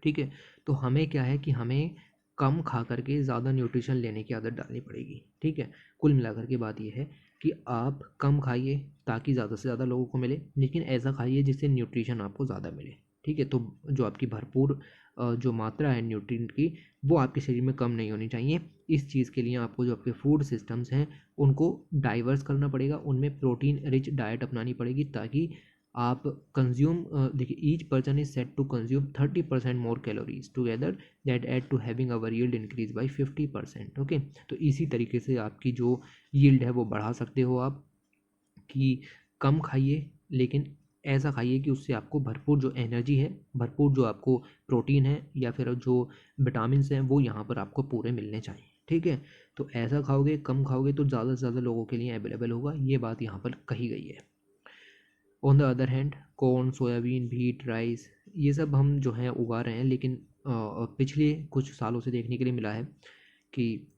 ठीक है, तो हमें क्या है कि हमें कम खा करके ज़्यादा न्यूट्रिशन लेने की आदत डालनी पड़ेगी। ठीक है, कुल मिलाकर के बात यह है कि आप कम खाइए ताकि ज़्यादा से ज़्यादा लोगों को मिले, लेकिन ऐसा खाइए जिससे न्यूट्रिशन आपको ज़्यादा मिले। ठीक है, तो जो आपकी भरपूर जो मात्रा है न्यूट्रिएंट की वो आपके शरीर में कम नहीं होनी चाहिए। इस चीज़ के लिए आपको जो आपके फूड सिस्टम्स हैं उनको डाइवर्स करना पड़ेगा, उनमें प्रोटीन रिच डाइट अपनानी पड़ेगी, ताकि आप कंज्यूम देखिए each person is set to consume 30% more calories together that add to having our yield increase by 50%। ओके, तो इसी तरीके से आपकी जो यील्ड है वो बढ़ा सकते हो आप, कि कम खाइए लेकिन ऐसा खाइए कि उससे आपको भरपूर जो एनर्जी है, भरपूर जो आपको प्रोटीन है या फिर जो विटामिन हैं वो यहाँ पर आपको पूरे मिलने चाहिए। ठीक है, तो ऐसा खाओगे, कम खाओगे तो ज़्यादा से ज़्यादा लोगों के लिए अवेलेबल होगा, ये बात यहाँ पर कही गई है। On the other hand corn, soybean, wheat, rice, ये सब हम जो हैं उगा रहे हैं, लेकिन पिछले कुछ सालों से देखने के लिए मिला है कि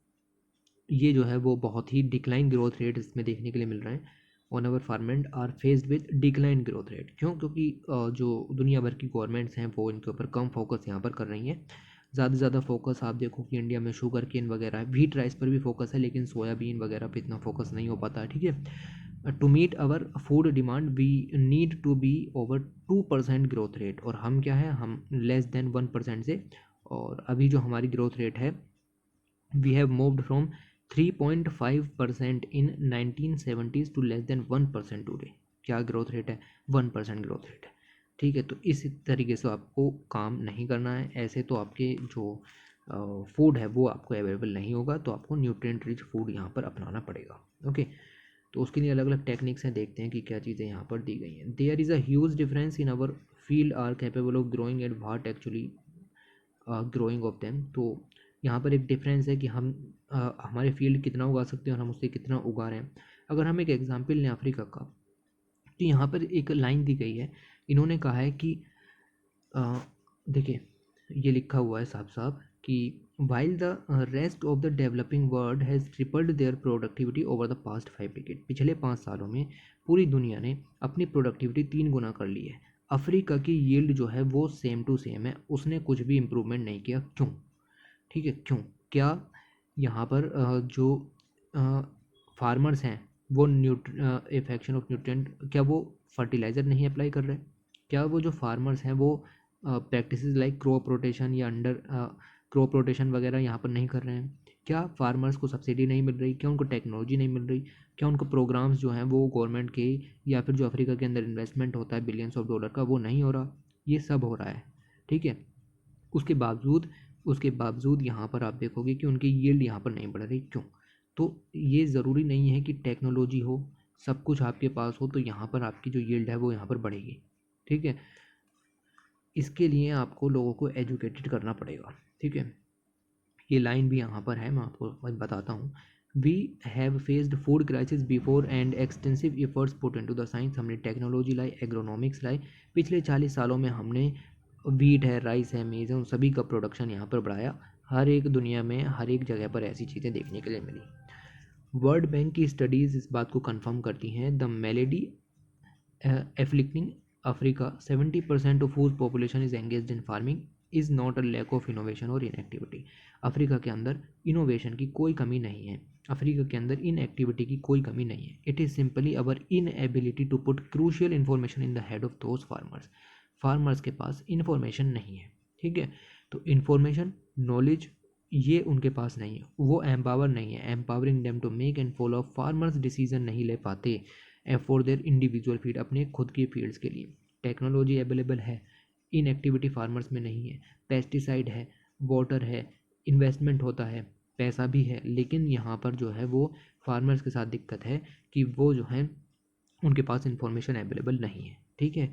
ये जो है वो बहुत ही डिक्लाइन ग्रोथ रेट इसमें देखने के लिए मिल रहे हैं। On our farmers are faced with decline growth rate. क्यों? क्योंकि जो दुनिया भर की गवर्नमेंट्स हैं वो इनके ऊपर कम फोकस यहाँ पर कर रही हैं। ज़्यादा से ज़्यादा फोकस आप देखो कि इंडिया में शुगर केन वगैरह है, व्हीट राइस पर भी फोकस है, लेकिन सोयाबीन वगैरह पे इतना फोकस नहीं हो पाता है। ठीक है, to meet our food demand we need to be over 2% growth rate, और हम क्या है, हम लेस देन 1% से, और अभी जो हमारी ग्रोथ रेट है we have moved from 3.5% in 1970s to less than 1% today. क्या ग्रोथ रेट है? 1% ग्रोथ रेट है। ठीक है, तो इस तरीके से आपको काम नहीं करना है, ऐसे तो आपके जो फूड है वो आपको अवेलेबल नहीं होगा, तो आपको न्यूट्रिएंट रिच फूड यहाँ पर अपनाना पड़ेगा। ओके, तो उसके लिए अलग अलग टेक्निक्स हैं, देखते हैं कि क्या चीज़ें यहाँ पर दी गई हैं। There is a huge difference in our field are capable of growing and what actually growing of them. तो यहाँ पर एक डिफरेंस है कि हम हमारे फील्ड कितना उगा सकते हैं और हम उससे कितना उगा रहे हैं। अगर हम एक एग्जांपल लें अफ्रीका का, तो यहाँ पर एक लाइन दी गई है, इन्होंने कहा है कि देखिए ये लिखा हुआ है साफ साफ कि while the rest of the developing world has tripled there productivity over the past 5 decade. पिछले 5 सालों में पूरी दुनिया ने अपनी प्रोडक्टिविटी 3 गुना कर ली है। अफ्रीका की यील्ड जो है वो सेम टू सेम है, उसने कुछ भी इम्प्रूवमेंट नहीं किया। क्यों? ठीक है, क्यों? क्या यहाँ पर जो फार्मर्स हैं वो इफेक्शन ऑफ न्यूट्रिएंट, क्या वो फर्टिलाइज़र नहीं अप्लाई कर रहे? क्या वो जो फार्मर्स हैं वो प्रैक्टिसेस लाइक क्रॉप रोटेशन या अंडर क्रॉप रोटेशन वगैरह यहाँ पर नहीं कर रहे हैं? क्या फार्मर्स को सब्सिडी नहीं मिल रही? क्या उनको टेक्नोलॉजी नहीं मिल रही? क्या उनको प्रोग्राम्स जो हैं वो गवर्नमेंट के या फिर जो अफ्रीका के अंदर इन्वेस्टमेंट होता है बिलियंस ऑफ डॉलर का वो नहीं हो रहा? ये सब हो रहा है। ठीक है, उसके बावजूद उसके बावजूद यहाँ पर आप देखोगे कि उनकी यील्ड यहाँ पर नहीं बढ़ रही। क्यों? तो ये ज़रूरी नहीं है कि टेक्नोलॉजी हो, सब कुछ आपके पास हो तो यहाँ पर आपकी जो यील्ड है वो यहाँ पर बढ़ेगी। ठीक है, इसके लिए आपको लोगों को एजुकेटेड करना पड़ेगा। ठीक है, ये लाइन भी यहाँ पर है, मैं आपको बताता हूँ। We have faced food crisis before and extensive efforts put into the science. हमने टेक्नोलॉजी लाई, एग्रोनॉमिक्स लाई, पिछले 40 सालों में हमने वीट है, राइस है, मेज़ है, उन सभी का प्रोडक्शन यहाँ पर बढ़ाया। हर एक दुनिया में हर एक जगह पर ऐसी चीज़ें देखने के लिए मिली। वर्ल्ड बैंक की स्टडीज़ इस बात को कंफर्म करती हैं। The melody afflicting Africa, 70% of whose population is engaged in farming, is not a lack of innovation or inactivity। Africa के अंदर इनोवेशन की कोई कमी नहीं है, अफ्रीका के अंदर इनएक्टिविटी की कोई कमी नहीं है। It is simply our inability to put crucial information in the head of those farmers. Farmers के पास इन्फॉर्मेशन नहीं है। ठीक है, तो इन्फॉर्मेशन, नॉलेज ये उनके पास नहीं है, वो एम्पावर नहीं है। Empowering them to make and follow farmers decision नहीं ले पाते फॉर देयर इंडिविजुअल फील्ड, अपने खुद की फील्ड्स के लिए। टेक्नोलॉजी अवेलेबल है, इनएक्टिविटी फार्मर्स में नहीं है। पेस्टिसाइड है, वाटर है, इन्वेस्टमेंट होता है, पैसा भी है, लेकिन यहाँ पर जो है वो फार्मर्स के साथ दिक्कत है कि वो जो है उनके पास इंफॉर्मेशन अवेलेबल नहीं है। ठीक है,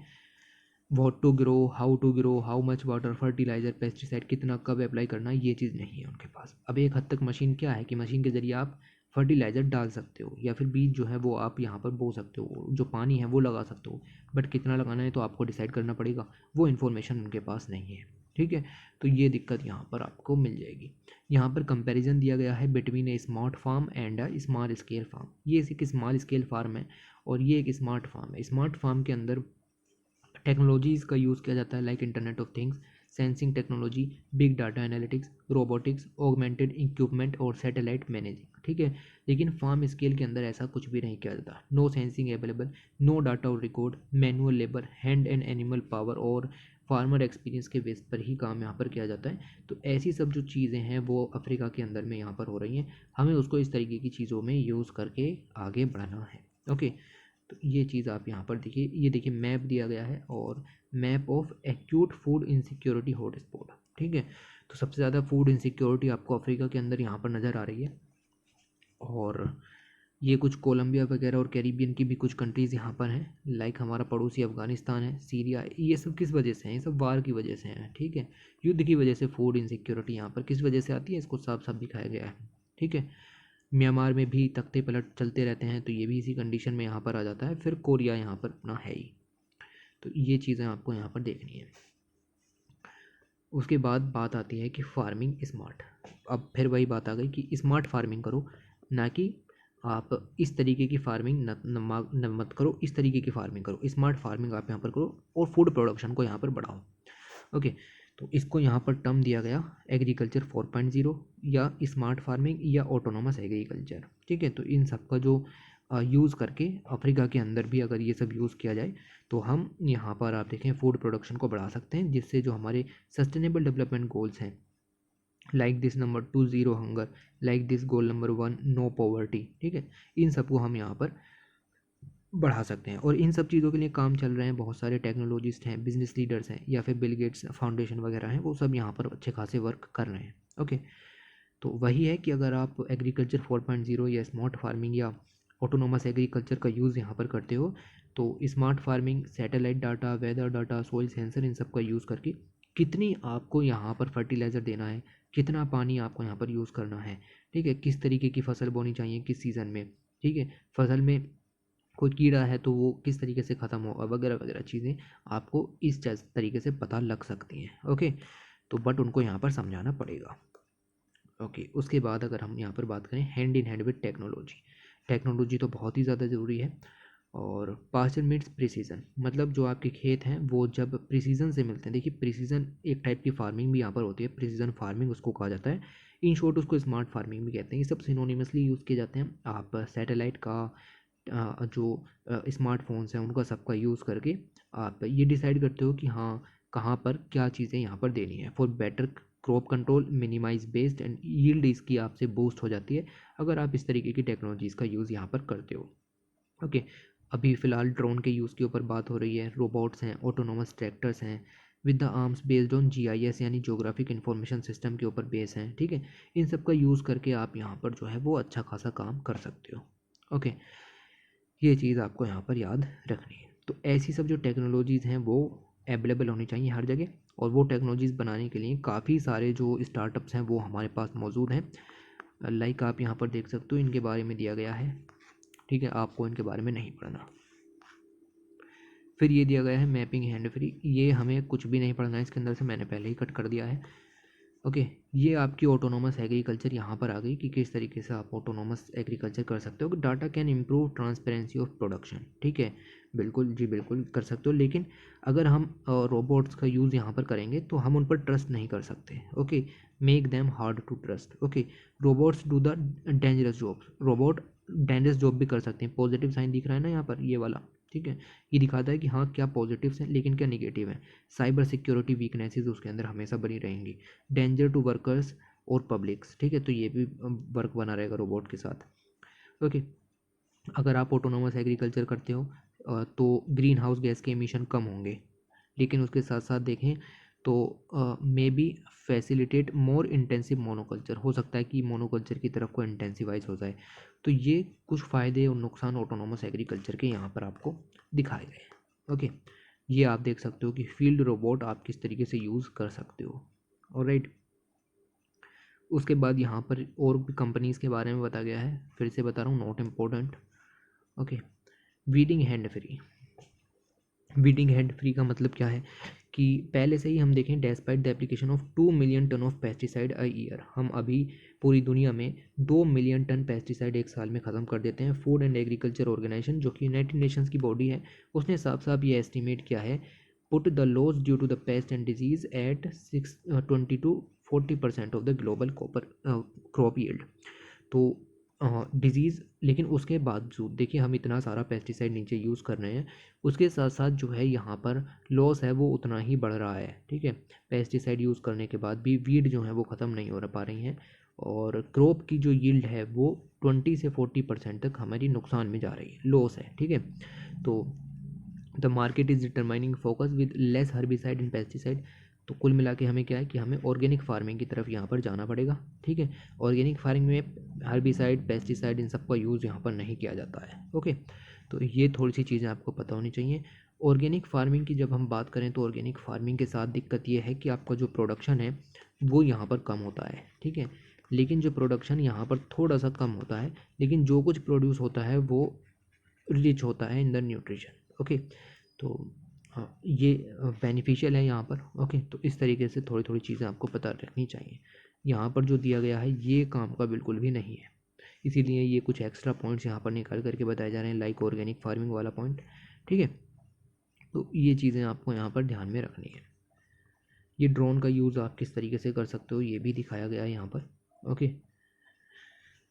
what to grow, how much water, fertiliser, pesticide कितना कब अप्लाई करना, ये चीज़ नहीं है उनके पास। अब एक हद तक मशीन क्या है कि मशीन के ज़रिए आप फर्टिलाइज़र डाल सकते हो या फिर बीज जो है वो आप यहाँ पर बो सकते हो, जो पानी है वो लगा सकते हो, बट कितना लगाना है तो आपको डिसाइड करना पड़ेगा, वो इन्फॉर्मेशन उनके पास नहीं है। ठीक है, तो ये दिक्कत यहाँ पर आपको मिल जाएगी। यहाँ पर कंपैरिजन दिया गया है between a smart farm and a small scale farm. ये एक स्मॉल स्केल फार्म है और ये एक स्मार्ट फार्म है। स्मार्ट फार्म के अंदर टेक्नोलॉजीज़ का यूज़ किया जाता है, like internet of things, sensing technology, big data analytics, robotics, augmented equipment और सैटेलाइट मैनेजिंग। ठीक है, लेकिन फार्म स्केल के अंदर ऐसा कुछ भी नहीं किया जाता। No sensing available, no data और record, manual labour, hand and animal power और फार्मर एक्सपीरियंस के बेस पर ही काम यहाँ पर किया जाता है। तो ऐसी सब जो चीज़ें हैं वो अफ्रीका के अंदर में यहाँ पर हो रही हैं, हमें उसको इस तरीके की चीज़ों में यूज़ करके आगे बढ़ाना है। ओके, तो ये चीज़ आप यहाँ पर देखिए, ये देखिए मैप दिया गया है और map of acute food insecurity hotspot. ठीक है, तो सबसे ज़्यादा फूड इनसिक्योरिटी आपको अफ्रीका के अंदर यहाँ पर नज़र आ रही है। और ये कुछ कोलंबिया वगैरह और कैरिबियन की भी कुछ कंट्रीज़ यहाँ पर हैं, लाइक हमारा पड़ोसी अफ़गानिस्तान है, सीरिया। ये सब किस वजह से हैं? ये सब वार की वजह से हैं। ठीक है, युद्ध की वजह से फूड इनसिक्योरिटी यहाँ पर किस वजह से आती है, इसको साफ साफ दिखाया गया है। ठीक है, म्यांमार में भी तख्ते पलट चलते रहते हैं, तो ये भी इसी कंडीशन में यहाँ पर आ जाता है। फिर कोरिया यहाँ पर अपना है ही। तो ये चीज़ें आपको यहाँ पर देखनी है। उसके बाद बात आती है कि फार्मिंग स्मार्ट। अब फिर वही बात आ गई कि स्मार्ट फार्मिंग करो, ना कि आप इस तरीके की फार्मिंग न मत करो, इस तरीके की फार्मिंग करो। स्मार्ट फार्मिंग आप यहाँ पर करो और फूड प्रोडक्शन को यहाँ पर बढ़ाओ। ओके, तो इसको यहाँ पर टर्म दिया गया एग्रीकल्चर 4.0 या स्मार्ट फार्मिंग या ऑटोनोमस एग्रीकल्चर। ठीक है, तो इन सब का जो यूज़ करके अफ्रीका के अंदर भी अगर ये सब यूज़ किया जाए तो हम यहाँ पर आप देखें फूड प्रोडक्शन को बढ़ा सकते हैं, जिससे जो हमारे सस्टेनेबल डेवलपमेंट गोल्स हैं, like this number 2 zero hunger, like this goal number 1 no poverty. ठीक है, इन सबको हम यहाँ पर बढ़ा सकते हैं और इन सब चीज़ों के लिए काम चल रहे हैं। बहुत सारे टेक्नोलॉजिस्ट हैं, बिजनेस लीडर्स हैं या फिर बिल गेट्स फाउंडेशन वगैरह हैं, वो सब यहाँ पर अच्छे खासे वर्क कर रहे हैं। ओके, तो वही है कि अगर आप एग्रीकल्चर 4.0 या स्मार्ट फार्मिंग या ऑटोनोमस एग्रीकल्चर का यूज़ यहाँ पर करते हो, तो smart farming, satellite data, weather data, soil sensor, इन सब का यूज़ करके कितनी आपको यहाँ पर फर्टिलाइज़र देना है, कितना पानी आपको यहाँ पर यूज़ करना है, ठीक है, किस तरीके की फसल बोनी चाहिए किस सीज़न में, ठीक है, फसल में कोई कीड़ा है तो वो किस तरीके से ख़त्म होगा, वगैरह वगैरह चीज़ें आपको इस तरीके से पता लग सकती हैं। ओके, तो बट उनको यहाँ पर समझाना पड़ेगा। ओके, उसके बाद अगर हम यहाँ पर बात करें hand in hand with technology, technology तो बहुत ही ज़्यादा ज़रूरी है। और पास्चर मीट्स प्रिसीजन, मतलब जो आपके खेत हैं वो जब प्रिसीजन से मिलते हैं। देखिए प्रिसीजन एक टाइप की फार्मिंग भी यहाँ पर होती है, प्रिसीजन फार्मिंग उसको कहा जाता है। इन शॉर्ट उसको स्मार्ट फार्मिंग भी कहते हैं। ये सब सिनोनिमसली यूज़ किए जाते हैं। आप सैटेलाइट का जो स्मार्टफोन्स हैं उनका सबका यूज़ करके आप ये डिसाइड करते हो कि हाँ कहाँ पर क्या चीज़ें यहाँ पर देनी है for better crop control, minimise based and yield इसकी आपसे बूस्ट हो जाती है अगर आप इस तरीके की टेक्नोलॉजीज़ का यूज़ यहाँ पर करते हो। ओके, अभी फ़िलहाल ड्रोन के यूज़ के ऊपर बात हो रही है, रोबोट्स हैं, ऑटोनोमस ट्रैक्टर्स हैं, with the arms based on GIS यानी जोग्राफिक इंफॉर्मेशन सिस्टम के ऊपर बेस हैं, ठीक है। इन सब का यूज़ करके आप यहाँ पर जो है वो अच्छा खासा काम कर सकते हो। ओके, ये चीज़ आपको यहाँ पर याद रखनी है। तो ऐसी सब जो टेक्नोलॉजीज़ हैं वो अवेलेबल होनी चाहिए हर जगह, और वो टेक्नोलॉजीज़ बनाने के लिए काफ़ी सारे जो स्टार्टअप्स हैं वो हमारे पास मौजूद हैं। लाइक आप यहाँ पर देख सकते हो, इनके बारे में दिया गया है, ठीक है, आपको इनके बारे में नहीं पढ़ना। फिर ये दिया गया है मैपिंग हैंड फ्री, ये हमें कुछ भी नहीं पढ़ना है इसके अंदर से, मैंने पहले ही कट कर दिया है। ओके, ये आपकी ऑटोनोमस एग्रीकल्चर यहाँ पर आ गई कि किस तरीके से आप ऑटोनोमस एग्रीकल्चर कर सकते हो। Data can improve transparency of production, ठीक है, बिल्कुल जी बिल्कुल कर सकते हो, लेकिन अगर हम रोबोट्स का यूज़ यहाँ पर करेंगे तो हम उन पर ट्रस्ट नहीं कर सकते। Okay, make them hard to trust. Okay, robots do the dangerous jobs, robot dangerous job भी कर सकते हैं। पॉजिटिव साइन दिख रहा है ना यहाँ पर, ये वाला, ठीक है, ये दिखाता है कि हाँ क्या पॉजिटिव्स हैं लेकिन क्या निगेटिव है। साइबर सिक्योरिटी वीकनेसेस उसके अंदर हमेशा बनी रहेंगी। डेंजर टू वर्कर्स और पब्लिक्स, ठीक है, तो ये भी वर्क बना रहेगा रोबोट के साथ। ओके, अगर आप ऑटोनोमस एग्रीकल्चर करते हो तो ग्रीन हाउस गैस के एमिशन कम होंगे, लेकिन उसके साथ साथ देखें तो may be facilitate more intensive monoculture, हो सकता है कि मोनोकल्चर की तरफ को इंटेंसिवाइज हो जाए। तो ये कुछ फ़ायदे और नुकसान ऑटोनोमस एग्रीकल्चर के यहाँ पर आपको दिखाए गए। ओके, ये आप देख सकते हो कि फील्ड रोबोट आप किस तरीके से यूज़ कर सकते हो। ऑलराइट, उसके बाद यहाँ पर और भी कंपनीज़ के बारे में बताया गया है, फिर से बता रहा हूँ, not important. Okay, weeding hand free, weeding hand free का मतलब क्या है कि पहले से ही हम देखें, despite the application of 2 million ton of pesticide a year, हम अभी पूरी दुनिया में 2 मिलियन टन पेस्टिसाइड एक साल में ख़त्म कर देते हैं। फूड एंड एग्रीकल्चर ऑर्गेनाइजेशन, जो कि यूनाइटेड नेशंस की बॉडी है, उसने साफ साफ ये एस्टिमेट किया है, put the loss due to the pest and disease at 20 to 40% of the global copper crop yield. तो डिज़ीज़, लेकिन उसके बावजूद देखिए हम इतना सारा पेस्टिसाइड नीचे यूज़ कर रहे हैं, उसके साथ साथ जो है यहाँ पर लॉस है वो उतना ही बढ़ रहा है, ठीक है। पेस्टिसाइड यूज़ करने के बाद भी वीड जो है वो ख़त्म नहीं हो पा रही हैं, और क्रॉप की जो यील्ड है वो 20 से 40% तक हमारी नुकसान में जा रही है, लॉस है, ठीक है। तो the market is determining focus with less herbicide and pesticide. तो कुल मिला के हमें क्या है कि हमें ऑर्गेनिक फार्मिंग की तरफ यहाँ पर जाना पड़ेगा, ठीक है। ऑर्गेनिक फार्मिंग में हर्बिसाइड, पेस्टिसाइड, इन सब का यूज़ यहाँ पर नहीं किया जाता है। ओके, तो ये थोड़ी सी चीज़ें आपको पता होनी चाहिए। ऑर्गेनिक फार्मिंग की जब हम बात करें तो ऑर्गेनिक फार्मिंग के साथ दिक्कत ये है कि आपका जो प्रोडक्शन है वो यहाँ पर कम होता है, ठीक है। लेकिन जो प्रोडक्शन यहाँ पर थोड़ा सा कम होता है, लेकिन जो कुछ प्रोड्यूस होता है वो रिच होता है इन द न्यूट्रिशन। ओके, तो हाँ ये बेनिफिशियल है यहाँ पर। ओके, तो इस तरीके से थोड़ी थोड़ी चीज़ें आपको पता रखनी चाहिए। यहाँ पर जो दिया गया है ये काम का बिल्कुल भी नहीं है, इसीलिए ये कुछ एक्स्ट्रा पॉइंट्स यहाँ पर निकाल करके बताए जा रहे हैं, लाइक ऑर्गेनिक फार्मिंग वाला पॉइंट, ठीक है। तो ये चीज़ें आपको यहाँ पर ध्यान में रखनी है। ये ड्रोन का यूज़ आप किस तरीके से कर सकते हो ये भी दिखाया गया है यहाँ पर। ओके,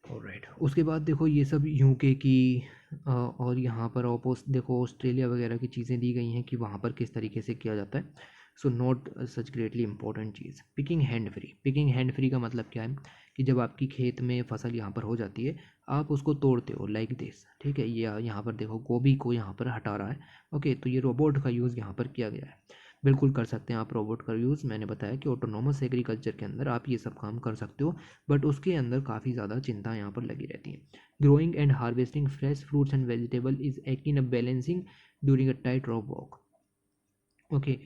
ऑलराइट, उसके बाद देखो ये सब यूके की और यहाँ पर ऑपोस देखो ऑस्ट्रेलिया वगैरह की चीज़ें दी गई हैं कि वहाँ पर किस तरीके से किया जाता है। So not such greatly important cheese. Picking hand free, picking hand free का मतलब क्या है कि जब आपकी खेत में फसल यहाँ पर हो जाती है, आप उसको तोड़ते हो लाइक दिस, ठीक है। ये यहाँ पर देखो गोभी को यहाँ पर हटा रहा है। ओके, तो ये रोबोट का यूज़ यहाँ पर किया गया है। बिल्कुल कर सकते हैं आप रोबोट का यूज़, मैंने बताया कि ऑटोनोमस एग्रीकल्चर के अंदर आप ये सब काम कर सकते हो, बट उसके अंदर काफ़ी ज़्यादा चिंता यहाँ पर लगी रहती है। Growing and harvesting fresh fruits and vegetable is act in a balancing during a tight rope walk. Okay,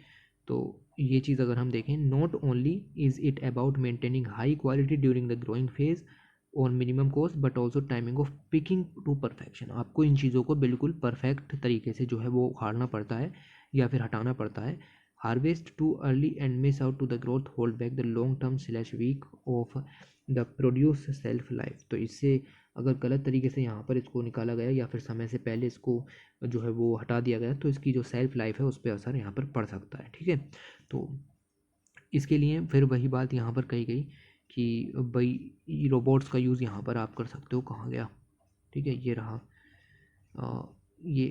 तो ये चीज़ अगर हम देखें, not only is it about maintaining high quality during the growing phase और minimum cost, but also timing of picking to perfection. आपको इन चीज़ों को बिल्कुल परफेक्ट तरीके से जो है वो उखाड़ना पड़ता है या फिर हटाना पड़ता है। Harvest too early and miss out to the growth hold back the long term slash week of the produce self life. तो इससे अगर गलत तरीके से यहाँ पर इसको निकाला गया या फिर समय से पहले इसको जो है वो हटा दिया गया, तो इसकी जो सेल्फ लाइफ है उस पर असर यहाँ पर पड़ सकता है, ठीक है। तो इसके लिए फिर वही बात यहाँ पर कही गई कि भाई रोबोट्स का यूज़ यहाँ पर आप कर सकते हो, कहाँ गया, ठीक है, ये रहा ये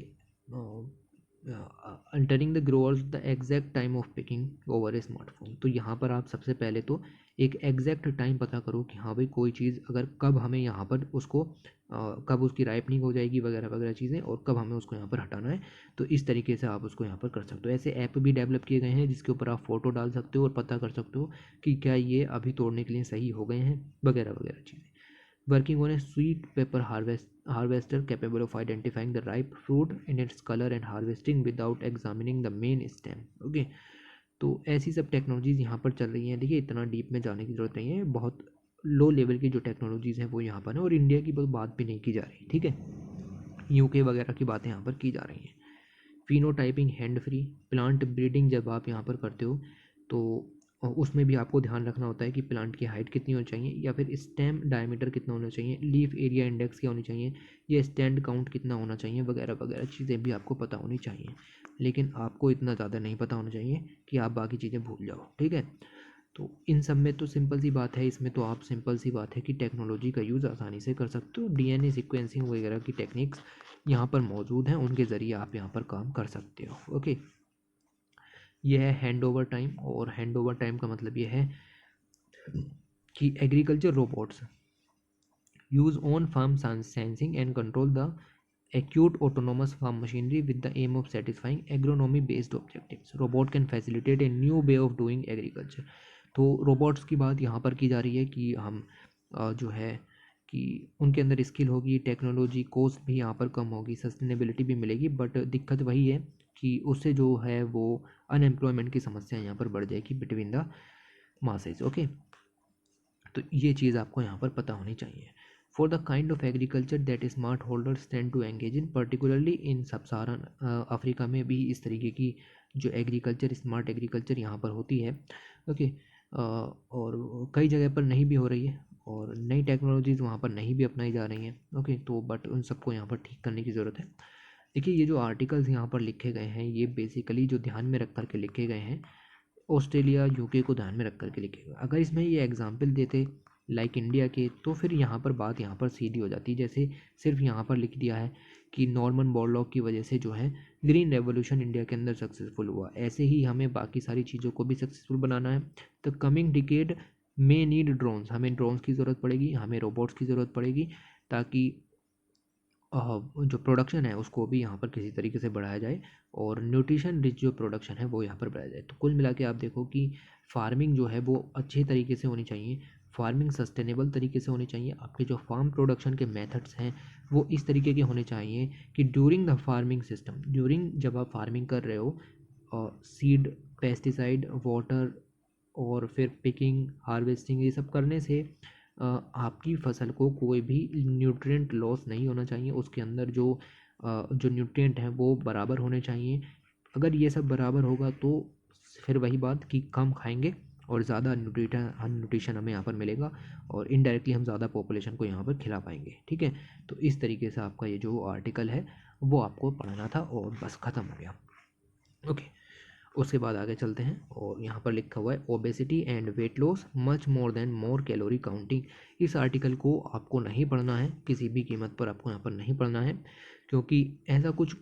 entering the growers the exact time of picking over A smartphone. तो यहाँ पर आप सबसे पहले तो एक एग्जैक्ट टाइम पता करो कि हाँ भाई कोई चीज़ अगर कब हमें यहाँ पर उसको कब उसकी राइपनिंग हो जाएगी वगैरह वगैरह चीज़ें, और कब हमें उसको यहाँ पर हटाना है। तो इस तरीके से आप उसको यहाँ पर कर सकते हो। ऐसे ऐप भी डेवलप किए गए हैं जिसके ऊपर आप फ़ोटो डाल सकते हो और पता कर सकते हो कि क्या ये अभी तोड़ने के लिए सही हो गए हैं वगैरह वगैरह चीज़ें। Working on a sweet pepper harvester capable of identifying the ripe fruit in its color and harvesting without examining the main stem. Okay, तो ऐसी सब टेक्नोलॉजीज़ यहाँ पर चल रही हैं। देखिए इतना डीप में जाने की ज़रूरत नहीं है, बहुत लो लेवल की जो टेक्नोलॉजीज़ हैं वो यहाँ पर है, और इंडिया की बात भी नहीं की जा रही, ठीक है। यूके वगैरह की बातें यहाँ पर की जा रही हैं। Phenotyping hand free plant breeding जब आप यहाँ पर करते हो तो उसमें भी आपको ध्यान रखना होता है कि प्लांट की हाइट कितनी होनी चाहिए, या फिर स्टेम डायमीटर कितना होना चाहिए, लीफ एरिया इंडेक्स क्या होनी चाहिए, या स्टैंड काउंट कितना होना चाहिए वगैरह वगैरह चीज़ें भी आपको पता होनी चाहिए। लेकिन आपको इतना ज़्यादा नहीं पता होना चाहिए कि आप बाकी चीज़ें भूल जाओ, ठीक है। तो इन सब में तो सिंपल सी बात है, इसमें तो आप सिंपल सी बात है कि टेक्नोलॉजी का यूज़ आसानी से कर सकते हो। डीएनए सीक्वेंसिंग वगैरह की टेक्निक्स यहाँ पर मौजूद हैं, उनके ज़रिए आप यहाँ पर काम कर सकते हो। ओके, यह है हैंड ओवर टाइम, और हैंड ओवर टाइम का मतलब ये है कि agriculture robots use on farm sensing and control the acute autonomous farm machinery with the aim of satisfying agronomy based objectives. Robot can facilitate a new way of doing agriculture. तो robots की बात यहाँ पर की जा रही है कि हम जो है कि उनके अंदर स्किल होगी, टेक्नोलॉजी कॉस्ट भी यहाँ पर कम होगी, सस्टेनेबिलिटी भी मिलेगी, बट दिक्कत वही है कि उससे जो है वो अनएम्प्लॉयमेंट की समस्या यहाँ पर बढ़ जाएगी बिटवीन द मासेज। ओके, तो ये चीज़ आपको यहाँ पर पता होनी चाहिए। For the kind of agriculture that smart holders tend to engage in, particularly in Sub-Saharan Africa में भी इस तरीके की जो एग्रीकल्चर स्मार्ट एग्रीकल्चर यहाँ पर होती है। ओके, और कई जगह पर नहीं भी हो रही है, और नई टेक्नोलॉजीज़ वहाँ पर नहीं भी अपनाई जा रही हैं। ओके, तो बट उन सबको यहाँ पर ठीक करने की ज़रूरत है। देखिए ये जो आर्टिकल्स यहाँ पर लिखे गए हैं ये बेसिकली जो ध्यान में रख कर के लिखे गए हैं, ऑस्ट्रेलिया यूके को ध्यान में रख कर के लिखे गए। अगर इसमें ये एग्जाम्पल देते लाइक इंडिया के, तो फिर यहाँ पर बात यहाँ पर सीधी हो जाती। जैसे सिर्फ यहाँ पर लिख दिया है कि नॉर्मन बोरलॉग की वजह से जो है ग्रीन रेवोल्यूशन इंडिया के अंदर सक्सेसफुल हुआ, ऐसे ही हमें बाकी सारी चीज़ों को भी सक्सेसफुल बनाना है। तो coming decade may need drones, हमें ड्रोन्स की ज़रूरत पड़ेगी, हमें रोबोट्स की ज़रूरत पड़ेगी, ताकि जो प्रोडक्शन है उसको भी यहाँ पर किसी तरीके से बढ़ाया जाए, और न्यूट्रिशन रिच जो प्रोडक्शन है वो यहाँ पर बढ़ाया जाए। तो कुल मिला के आप देखो कि फार्मिंग जो है वो अच्छे तरीके से होनी चाहिए, फार्मिंग सस्टेनेबल तरीके से होनी चाहिए। आपके जो फार्म प्रोडक्शन के मेथड्स हैं वो इस तरीके के होने चाहिए कि during the farming system, during जब आप फार्मिंग कर रहे हो, सीड, पेस्टिसाइड, वाटर, और फिर पिकिंग, हार्वेस्टिंग, ये सब करने से आपकी फसल को कोई भी न्यूट्रिएंट लॉस नहीं होना चाहिए। उसके अंदर जो न्यूट्रिएंट हैं वो बराबर होने चाहिए। अगर ये सब बराबर होगा तो फिर वही बात कि कम खाएंगे और ज़्यादा न्यूट्रिशन हमें यहाँ पर मिलेगा, और इनडायरेक्टली हम ज़्यादा पॉपुलेशन को यहाँ पर खिला पाएंगे, ठीक है। तो इस तरीके से आपका ये जो आर्टिकल है वो आपको पढ़ना था, और बस ख़त्म हो गया। ओके, उसके बाद आगे चलते हैं, और यहाँ पर लिखा हुआ है obesity and weight loss much more than more calorie counting. इस आर्टिकल को आपको नहीं पढ़ना है, किसी भी कीमत पर आपको यहाँ पर नहीं पढ़ना है, क्योंकि ऐसा कुछ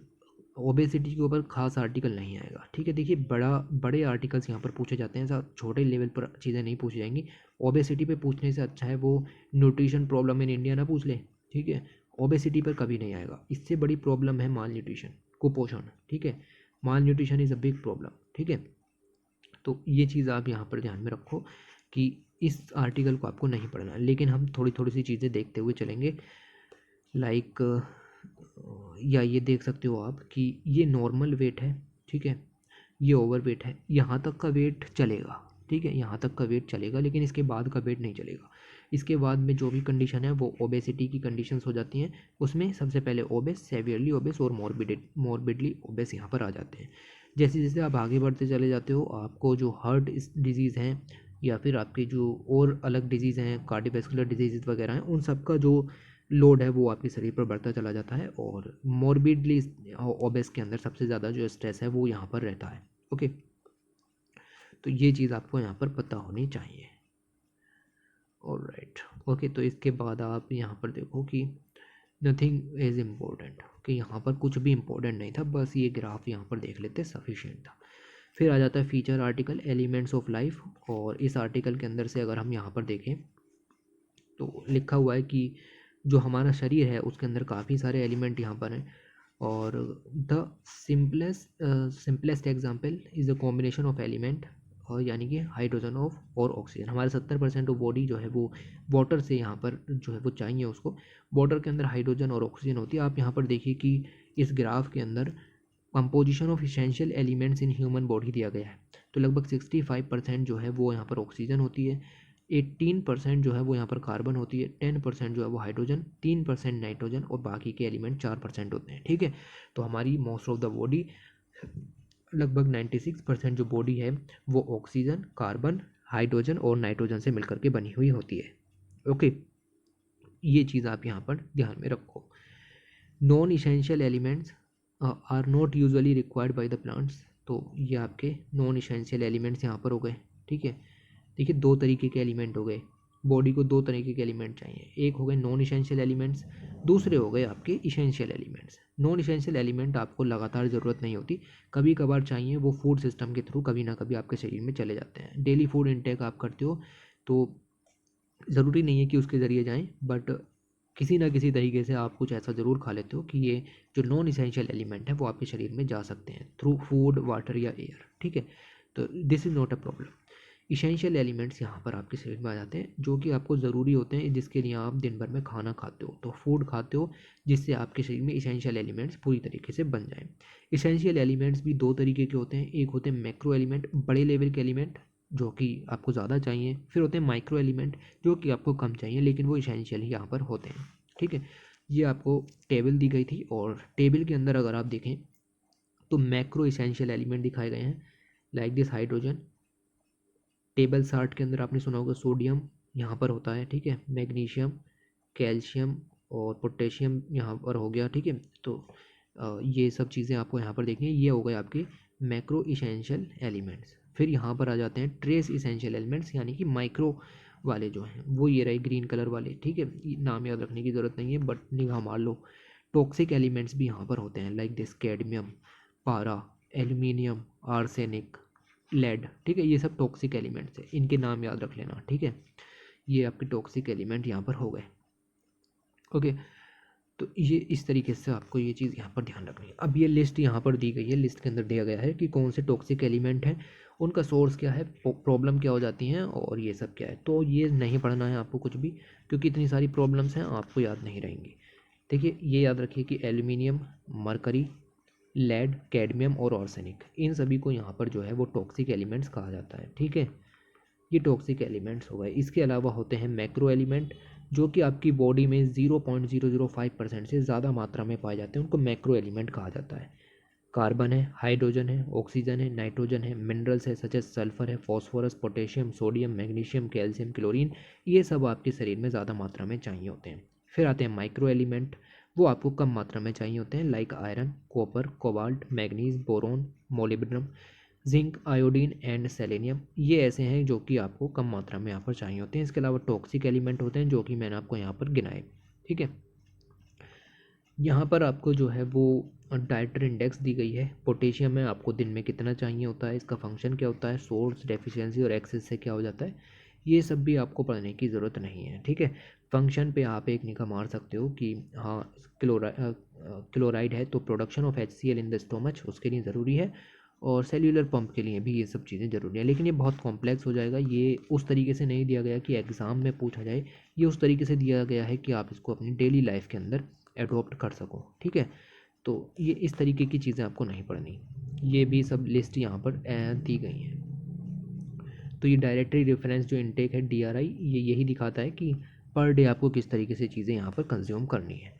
ओबेसिटी के ऊपर खास आर्टिकल नहीं आएगा, ठीक है। देखिए बड़े आर्टिकल्स यहाँ पर पूछे जाते हैं, ऐसा छोटे लेवल पर चीज़ें नहीं पूछी जाएंगी। ओबेसिटी पे पूछने से अच्छा है वो न्यूट्रिशन प्रॉब्लम इन इंडिया ना पूछ ले, ठीक है। ओबेसिटी पर कभी नहीं आएगा। इससे बड़ी प्रॉब्लम है माल न्यूट्रिशन, कुपोषण, ठीक है। Malnutrition is a big problem, ठीक है। तो ये चीज़ आप यहाँ पर ध्यान में रखो कि इस आर्टिकल को आपको नहीं पढ़ना, लेकिन हम थोड़ी थोड़ी सी चीज़ें देखते हुए चलेंगे। लाइक या ये देख सकते हो आप कि ये नॉर्मल वेट है, ठीक है, ये ओवर वेट है, यहाँ तक का वेट चलेगा, ठीक है, यहाँ तक का वेट चलेगा, लेकिन इसके बाद का वेट नहीं चलेगा। इसके बाद में जो भी कंडीशन है वो ओबेसिटी की कंडीशंस हो जाती हैं। उसमें सबसे पहले ओबेस, सेवियरली ओबेस और मॉर्बिडली ओबेस यहाँ पर आ जाते हैं। जैसे जैसे आप आगे बढ़ते चले जाते हो, आपको जो हार्ट डिजीज़ हैं, या फिर आपके जो और अलग डिजीज़ हैं, कार्डियोवैस्कुलर डिजीज़ वगैरह हैं, उन सब का जो लोड है वो आपके शरीर पर बढ़ता चला जाता है, और मॉर्बिडली ओबेस के अंदर सबसे ज़्यादा जो स्ट्रेस है वो यहाँ पर रहता है। ओके, तो ये चीज़ आपको यहाँ पर पता होनी चाहिए। ऑलराइट, ओके, तो इसके बाद आप यहाँ पर देखो कि नथिंग इज़ इम्पोर्टेंट। ओके, यहाँ पर कुछ भी इम्पोर्टेंट नहीं था, बस ये ग्राफ यहाँ पर देख लेते सफिशिएंट था। फिर आ जाता है feature article elements of life, और इस आर्टिकल के अंदर से अगर हम यहाँ पर देखें तो लिखा हुआ है कि जो हमारा शरीर है उसके अंदर काफ़ी सारे एलिमेंट यहाँ पर हैं, और the simplest example is the combination of element, और यानी कि हाइड्रोजन ऑफ और ऑक्सीजन। हमारे 70% ऑफ बॉडी जो है वो वाटर से यहाँ पर जो है वो चाहिए उसको, वाटर के अंदर हाइड्रोजन और ऑक्सीजन होती है। आप यहाँ पर देखिए कि इस ग्राफ के अंदर composition of essential elements in human body दिया गया है, तो लगभग 65% जो है वो यहाँ पर ऑक्सीजन होती है, 18% जो है वो यहाँ पर कार्बन होती है, 10% जो है वो हाइड्रोजन, 3% नाइट्रोजन, और बाकी के एलिमेंट 4% होते हैं। ठीक है, तो हमारी मोस्ट ऑफ द बॉडी लगभग 96% जो बॉडी है वो ऑक्सीजन, कार्बन, हाइड्रोजन और नाइट्रोजन से मिलकर के बनी हुई होती है। ओके, ये चीज़ आप यहाँ पर ध्यान में रखो। Non essential elements are not usually required by the plants, तो ये आपके नॉन इसेंशियल एलिमेंट्स यहाँ पर हो गए। ठीक है, देखिए दो तरीके के एलिमेंट हो गए, बॉडी को दो तरीके के एलिमेंट चाहिए, एक हो गए नॉन इसेंशियल एलिमेंट्स, दूसरे हो गए आपके essential elements. Non essential element आपको लगातार ज़रूरत नहीं होती, कभी कभार चाहिए, वो फूड सिस्टम के थ्रू कभी ना कभी आपके शरीर में चले जाते हैं। डेली फूड इनटेक आप करते हो तो ज़रूरी नहीं है कि उसके ज़रिए जाएं, बट किसी ना किसी तरीके से आप कुछ ऐसा ज़रूर खा लेते हो कि ये जो नॉन इसेंशियल एलिमेंट है वो आपके शरीर में जा सकते हैं थ्रू फूड, वाटर या एयर। ठीक है, तो this is not a problem. Essential elements यहाँ पर आपके शरीर में आ जाते हैं जो कि आपको ज़रूरी होते हैं, जिसके लिए आप दिन भर में खाना खाते हो, तो फूड खाते हो जिससे आपके शरीर में इसेंशियल एलिमेंट्स पूरी तरीके से बन जाएं। इसेंशियल एलिमेंट्स भी दो तरीके के होते हैं, एक होते हैं मैक्रो एलिमेंट, बड़े लेवल के एलिमेंट जो कि आपको ज़्यादा चाहिए, फिर होते हैं माइक्रो एलिमेंट जो कि आपको कम चाहिए लेकिन वो इसेंशियल ही यहाँ पर होते हैं। ठीक है, ये आपको टेबल दी गई थी, और टेबल के अंदर अगर आप देखें तो मैक्रो इसेंशियल एलिमेंट दिखाए गए हैं लाइक दिस हाइड्रोजन। टेबल 60 के अंदर आपने सुना होगा सोडियम यहाँ पर होता है। ठीक है, मैग्नीशियम, कैल्शियम और पोटेशियम यहाँ पर हो गया। ठीक है, तो ये सब चीज़ें आपको यहाँ पर देखनी है, ये हो गए आपके मैक्रो इसेंशियल एलिमेंट्स। फिर यहाँ पर आ जाते हैं ट्रेस इसेंशियल एलिमेंट्स, यानी कि माइक्रो वाले जो हैं वो ये रहे ग्रीन कलर वाले। ठीक है, नाम याद रखने की ज़रूरत नहीं है बट निगाह मार लो। टॉक्सिक एलिमेंट्स भी यहाँ पर होते हैं लाइक दिस कैडमियम, पारा, एल्यूमिनियम, आर्सेनिक, लेड। ठीक है, ये सब टॉक्सिक एलिमेंट्स हैं, इनके नाम याद रख लेना। ठीक है, ये आपके टॉक्सिक एलिमेंट यहाँ पर हो गए। ओके, तो ये इस तरीके से आपको ये चीज़ यहाँ पर ध्यान रखनी है। अब ये लिस्ट यहाँ पर दी गई है, लिस्ट के अंदर दिया गया है कि कौन से टॉक्सिक एलिमेंट हैं, उनका सोर्स क्या है, प्रॉब्लम क्या हो जाती हैं, और ये सब क्या है। तो ये नहीं पढ़ना है आपको कुछ भी, क्योंकि इतनी सारी प्रॉब्लम्स हैं आपको याद नहीं रहेंगी। देखिए, ये याद रखिए कि एल्यूमिनियम, मरकरी, लेड, कैडमियम और आर्सेनिक, इन सभी को यहाँ पर जो है वो टॉक्सिक एलिमेंट्स कहा जाता है। ठीक है, ये टॉक्सिक एलिमेंट्स हो गए। इसके अलावा होते हैं मैक्रो एलिमेंट जो कि आपकी बॉडी में 0.005% से ज़्यादा मात्रा में पाए जाते हैं, उनको मैक्रो एलिमेंट कहा जाता है। कार्बन है, हाइड्रोजन है, ऑक्सीजन है, नाइट्रोजन है, मिनरल्स है सच एज सल्फर है, phosphorus, potassium, sodium, magnesium, calcium, chlorine, ये सब आपके शरीर में ज़्यादा मात्रा में चाहिए होते हैं। फिर आते हैं माइक्रो एलिमेंट, वो आपको कम मात्रा में चाहिए होते हैं like iron, copper, cobalt, manganese, boron, molybdenum, zinc, iodine and selenium, ये ऐसे हैं जो कि आपको कम मात्रा में यहाँ पर चाहिए होते हैं। इसके अलावा टॉक्सिक एलिमेंट होते हैं जो कि मैंने आपको यहाँ पर गिनाए। ठीक है, यहाँ पर आपको जो है वो डाइटरी इंडेक्स दी गई है। पोटेशियम में आपको दिन में कितना चाहिए होता है, इसका फंक्शन क्या होता है, सोर्स, डेफिशिएंसी और एक्सेस से क्या हो जाता है, ये सब भी आपको पढ़ने की ज़रूरत नहीं है। ठीक है, फंक्शन पे आप एक निगाह मार सकते हो कि हाँ क्लोराइड है तो production of HCl in the stomach उसके लिए ज़रूरी है, और सेल्यूलर पंप के लिए भी ये सब चीज़ें ज़रूरी है। लेकिन ये बहुत कॉम्प्लेक्स हो जाएगा, ये उस तरीके से नहीं दिया गया कि एग्ज़ाम में पूछा जाए, ये उस तरीके से दिया गया है कि आप इसको अपनी डेली लाइफ के अंदर एडॉप्ट कर सको। ठीक है, तो ये इस तरीके की चीज़ें आपको नहीं पढ़नी, ये भी सब लिस्ट यहाँ पर दी गई हैं। तो ये डायरेक्टरी रेफरेंस जो इनटेक है DRI, ये यही दिखाता है कि पर डे आपको किस तरीके से चीज़ें यहाँ पर कंज्यूम करनी है।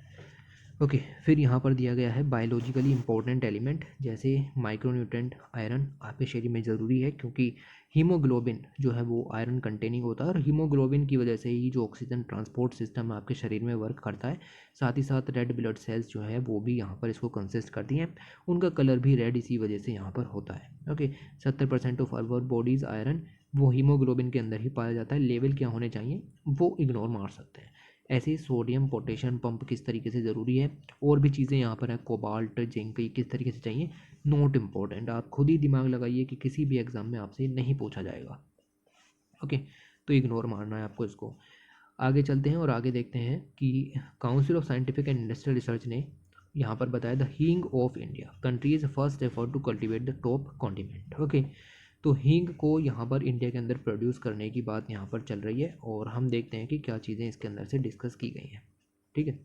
ओके, फिर यहाँ पर दिया गया है बायोलॉजिकली इंपॉर्टेंट एलिमेंट, जैसे माइक्रोन्यूट्रेंट, आयरन आपके शरीर में ज़रूरी है क्योंकि हीमोग्लोबिन जो है वो आयरन कंटेनिंग होता है, और हीमोग्लोबिन की वजह से ही जो ऑक्सीजन ट्रांसपोर्ट सिस्टम आपके शरीर में वर्क करता है। साथ ही साथ रेड ब्लड सेल्स जो है वो भी यहाँ पर इसको कंसिस्ट करती हैं, उनका कलर भी रेड इसी वजह से यहाँ पर होता है। Okay, 70% of our bodies iron वो हीमोग्लोबिन के अंदर ही पाया जाता है। लेवल क्या होने चाहिए वो इग्नोर मार सकते हैं। ऐसे ही सोडियम पोटेशियम पंप किस तरीके से ज़रूरी है, और भी चीज़ें यहाँ पर है, कोबाल्ट जिंक किस तरीके से चाहिए, नॉट इम्पोर्टेंट। आप खुद ही दिमाग लगाइए कि किसी भी एग्ज़ाम में आपसे नहीं पूछा जाएगा। ओके, तो इग्नोर मारना है आपको इसको। आगे चलते हैं और आगे देखते हैं कि Council of Scientific and Industrial Research ने यहाँ पर बताया the hing of India countries first effort to cultivate the top continent. Okay, तो हींग को यहाँ पर इंडिया के अंदर प्रोड्यूस करने की बात यहाँ पर चल रही है, और हम देखते हैं कि क्या चीज़ें इसके अंदर से डिस्कस की गई हैं। ठीक है,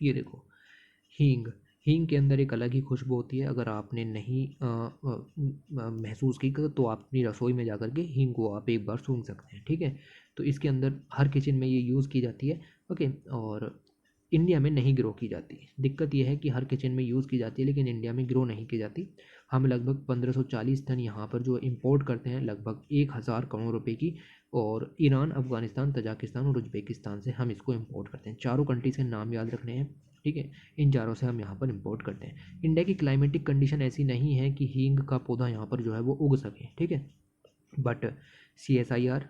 ये देखो, हींग, हींग के अंदर एक अलग ही खुशबू होती है। अगर आपने नहीं महसूस की तो आप अपनी रसोई में जाकर के हींग को आप एक बार सूंघ सकते हैं। ठीक है, तो इसके अंदर हर किचन में ये यूज़ की जाती है। ओके, और इंडिया में नहीं ग्रो की जाती। दिक्कत यह है कि हर किचन में यूज़ की जाती है लेकिन इंडिया में ग्रो नहीं की जाती। हम लगभग 1540 टन यहाँ पर जो इंपोर्ट करते हैं, लगभग 1000 करोड़ रुपए की, और ईरान, अफगानिस्तान, तजाकिस्तान और उज्बेकिस्तान से हम इसको इंपोर्ट करते हैं। चारों कंट्रीज के नाम याद रखने हैं। ठीक है, इन चारों से हम यहाँ पर इंपोर्ट करते हैं। इंडिया की क्लाइमेटिक कंडीशन ऐसी नहीं है कि हींग का पौधा यहाँ पर जो है वो उग सके। ठीक है, बट CSIR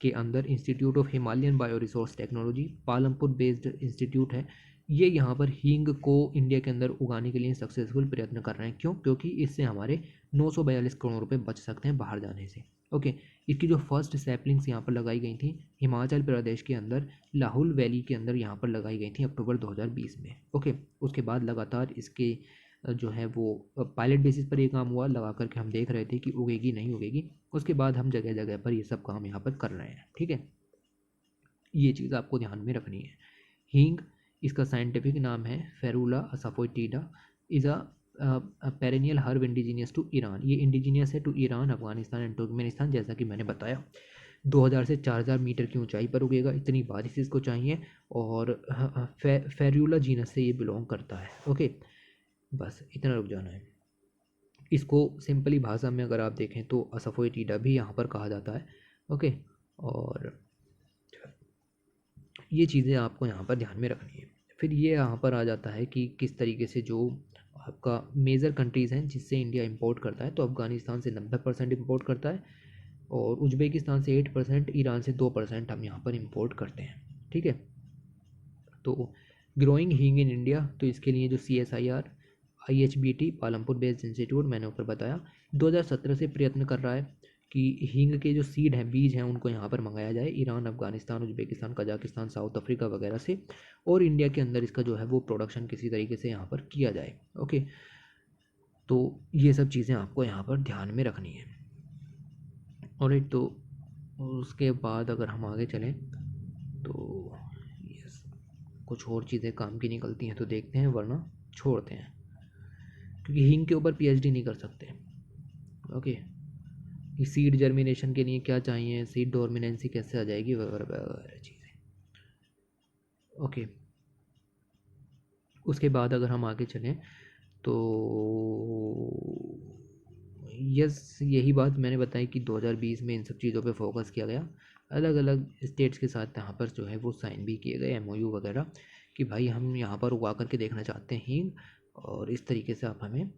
के अंदर institute of Himalayan bio resource technology, Palampur based institute है, ये यहाँ पर हींग को इंडिया के अंदर उगाने के लिए सक्सेसफुल प्रयत्न कर रहे हैं। क्यों? क्योंकि इससे हमारे 942 करोड़ रुपए बच सकते हैं बाहर जाने से। ओके, इसकी जो फर्स्ट सैपलिंग्स यहाँ पर लगाई गई थी हिमाचल प्रदेश के अंदर लाहौल वैली के अंदर यहाँ पर लगाई गई थी अक्टूबर 2020 में। ओके, उसके बाद लगातार इसके जो है वो पायलट बेसिस पर ये काम हुआ, लगा करके हम देख रहे थे कि उगेगी नहीं उगेगी। उसके बाद हम जगह जगह पर ये सब काम यहाँ पर कर रहे हैं। ठीक है, ये चीज़ आपको ध्यान में रखनी है। हींग, इसका साइंटिफिक नाम है Ferula asafoetida, is a perennial herb indigenous to Iran. ये इंडिजीनियस है to Iran, Afghanistan and Turkmenistan, जैसा कि मैंने बताया। 2000 से 4000 मीटर की ऊंचाई पर उगेगा, इतनी बारिश इसको चाहिए, और फेरुला जीनस से ये बिलोंग करता है। ओके, बस इतना रुक जाना है। इसको सिंपली भाषा में अगर आप देखें तो असफोइटिडा भी यहाँ पर कहा जाता है। ओके, और ये चीज़ें आपको यहाँ पर ध्यान में रखनी है। फिर ये यहाँ पर आ जाता है कि किस तरीके से जो आपका मेजर कंट्रीज़ हैं जिससे इंडिया इंपोर्ट करता है, तो अफ़गानिस्तान से 90% इंपोर्ट करता है, और उज्बेकिस्तान से 8%, ईरान से 2% हम यहाँ पर इंपोर्ट करते हैं। ठीक है, तो ग्रोइंग हींग इन इंडिया, तो इसके लिए जो CSIR IHBT Palampur based institute मैंने ऊपर बताया 2017 से प्रयत्न कर रहा है कि हींग के जो सीड हैं, बीज हैं, उनको यहाँ पर मंगाया जाए Iran, Afghanistan, Uzbekistan, Kazakhstan, south Africa वगैरह से, और इंडिया के अंदर इसका जो है वो प्रोडक्शन किसी तरीके से यहाँ पर किया जाए। ओके, तो ये सब चीज़ें आपको यहाँ पर ध्यान में रखनी है। और एक तो उसके बाद अगर हम आगे चलें तो यस, कुछ और चीज़ें काम की निकलती हैं तो देखते हैं, वरना छोड़ते हैं, क्योंकि हींग के ऊपर PhD नहीं कर सकते। ओके, कि सीड जर्मिनेशन के लिए क्या चाहिए, सीड डोमिनेंसी कैसे आ जाएगी, वगैरह वगैरह चीज़ें। ओके, उसके बाद अगर हम आगे चलें तो यस, यही बात मैंने बताई कि 2020 में इन सब चीज़ों पे फोकस किया गया। अलग अलग स्टेट्स के साथ यहाँ पर जो है वो साइन भी किए गए MOU वगैरह, कि भाई हम यहाँ पर उगा करके देखना चाहते हैं हींग, और इस तरीके से आप हमें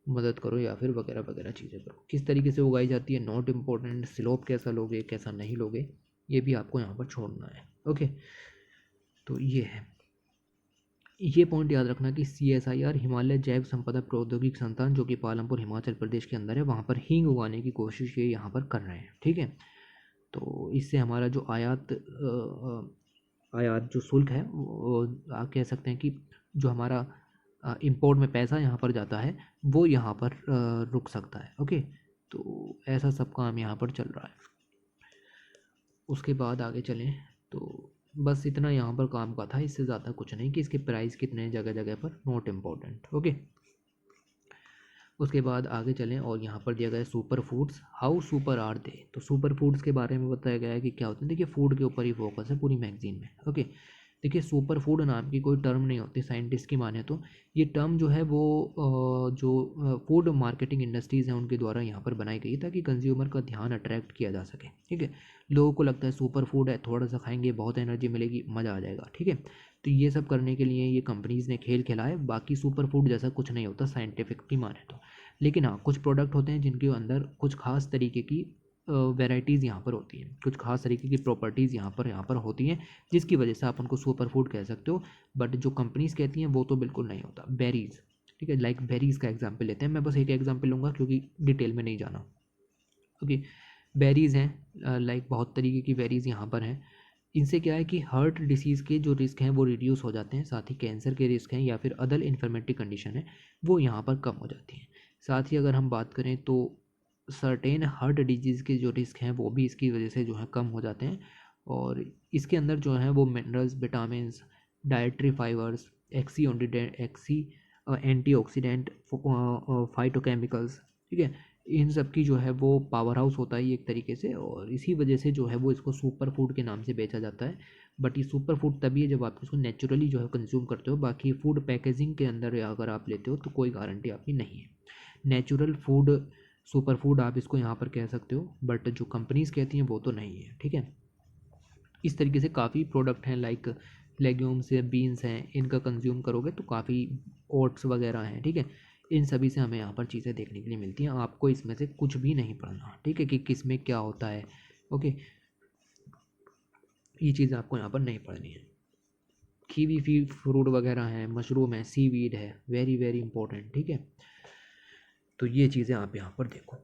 मदद करो या फिर वगैरह वगैरह चीज़ें करो। किस तरीके से उगाई जाती है नॉट इम्पोर्टेंट, स्लोप कैसा लोगे कैसा नहीं लोगे ये भी आपको यहाँ पर छोड़ना है। ओके, तो ये है, ये पॉइंट याद रखना कि CSIR हिमालय जैव संपदा प्रौद्योगिकी संस्थान, जो कि पालमपुर हिमाचल प्रदेश के अंदर है, वहाँ पर हींग उगाने की कोशिश ये यहाँ पर कर रहे हैं। ठीक है, तो इससे हमारा जो आयात जो शुल्क है वो आप कह सकते हैं कि जो हमारा इंपोर्ट में पैसा यहाँ पर जाता है वो यहाँ पर रुक सकता है। ओके, तो ऐसा सब काम यहाँ पर चल रहा है। उसके बाद आगे चलें तो बस इतना यहाँ पर काम का था, इससे ज़्यादा कुछ नहीं, कि इसके प्राइस कितने जगह जगह पर नॉट इम्पोर्टेंट। ओके, उसके बाद आगे चलें और यहाँ पर दिया गया है super foods, how super are they. तो सुपर फूड्स के बारे में बताया गया है कि क्या होते हैं। देखिए, फूड के ऊपर ही फोकस है पूरी मैगजीन में। ओके, देखिए, सुपर फूड नाम की कोई टर्म नहीं होती साइंटिस्ट की माने तो। ये टर्म जो है वो जो फूड मार्केटिंग इंडस्ट्रीज़ हैं उनके द्वारा यहाँ पर बनाई गई ताकि कंज्यूमर का ध्यान अट्रैक्ट किया जा सके। ठीक है, लोगों को लगता है सुपर फूड है, थोड़ा सा खाएंगे बहुत एनर्जी मिलेगी, मज़ा आ जाएगा। ठीक है, तो ये सब करने के लिए ये कंपनीज़ ने खेल खेला है। बाकी सुपर फूड जैसा कुछ नहीं होता साइंटिफिकली माने तो। लेकिन हाँ, कुछ प्रोडक्ट होते हैं जिनके अंदर कुछ खास तरीके की वेराइटीज़ यहाँ पर होती हैं, कुछ खास तरीके की प्रॉपर्टीज़ यहाँ पर होती हैं, जिसकी वजह से आप उनको सुपर फूड कह सकते हो। बट जो कंपनीज़ कहती हैं वो तो बिल्कुल नहीं होता। बेरीज़, ठीक है, लाइक बेरीज़ का एग्जाम्पल लेते हैं, मैं बस एक एग्जाम्पल लूँगा क्योंकि डिटेल में नहीं जाना। ओके, बेरीज़ हैं, लाइक बहुत तरीके की बेरीज़ यहाँ पर हैं। इनसे क्या है कि हार्ट डिसीज़ के जो रिस्क हैं वो रिड्यूस हो जाते हैं, साथ ही कैंसर के रिस्क हैं या फिर अदर इन्फ्लेमेटरी कंडीशन है वो यहाँ पर कम हो जाती हैं। साथ ही अगर हम बात करें तो सर्टेन हार्ट डिजीज़ के जो रिस्क हैं वो भी इसकी वजह से जो है कम हो जाते हैं। और इसके अंदर जो है वो minerals, vitamins, dietary fibres, antioxidant, phytochemicals, ठीक है, इन सब की जो है वो पावर हाउस होता है ये एक तरीके से, और इसी वजह से जो है वो इसको सुपर फूड के नाम से बेचा जाता है। बट ये सुपर फूड तभी है जब आप इसको नेचुरली जो है कंज्यूम करते हो। बाकी फूड पैकेजिंग के अंदर अगर आप लेते हो तो कोई गारंटी आपकी नहीं है। नेचुरल फूड सुपर फूड आप इसको यहाँ पर कह सकते हो, बट जो कंपनीज़ कहती हैं वो तो नहीं है, ठीक है। इस तरीके से काफ़ी प्रोडक्ट हैं, लाइक लेग्यूम्स है, बीन्स हैं, इनका कंज्यूम करोगे तो काफ़ी ओट्स वगैरह हैं, ठीक है। इन सभी से हमें यहाँ पर चीज़ें देखने के लिए मिलती हैं। आपको इसमें से कुछ भी नहीं पढ़ना, ठीक है, कि किस में क्या होता है। ओके, ये चीज़ आपको यहाँ पर नहीं पढ़नी है। कीवी फ्रूट वगैरह हैं, मशरूम है, सीवीड है, वेरी वेरी इंपॉर्टेंट, ठीक है। तो ये चीज़ें आप यहाँ पर देखो।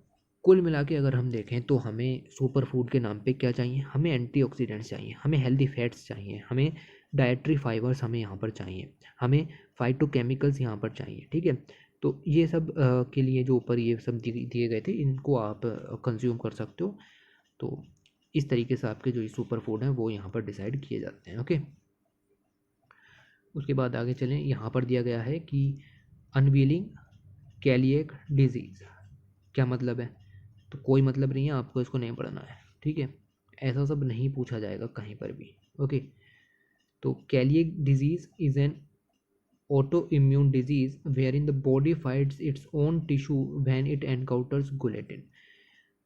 कुल मिला के अगर हम देखें तो हमें सुपर फूड के नाम पे क्या चाहिए, हमें एंटीऑक्सीडेंट्स चाहिए, हमें हेल्दी फैट्स चाहिए, हमें डाइटरी फाइबर्स हमें यहाँ पर चाहिए, हमें फाइटोकेमिकल्स यहाँ पर चाहिए, ठीक है। तो ये सब के लिए जो ऊपर ये सब दिए गए थे इनको आप कंज्यूम कर सकते हो। तो इस तरीके से आपके जो ये सुपर फूड हैं वो यहाँ पर डिसाइड किए जाते हैं। ओके, उसके बाद आगे चलें। यहाँ पर दिया गया है कि अनवीलिंग कैलिएक डिजीज़, क्या मतलब है? तो कोई मतलब नहीं है, आपको इसको नहीं पढ़ना है, ठीक है। ऐसा सब नहीं पूछा जाएगा कहीं पर भी। ओके, तो coeliac disease is an autoimmune disease wherein the body fights its own tissue when it encounters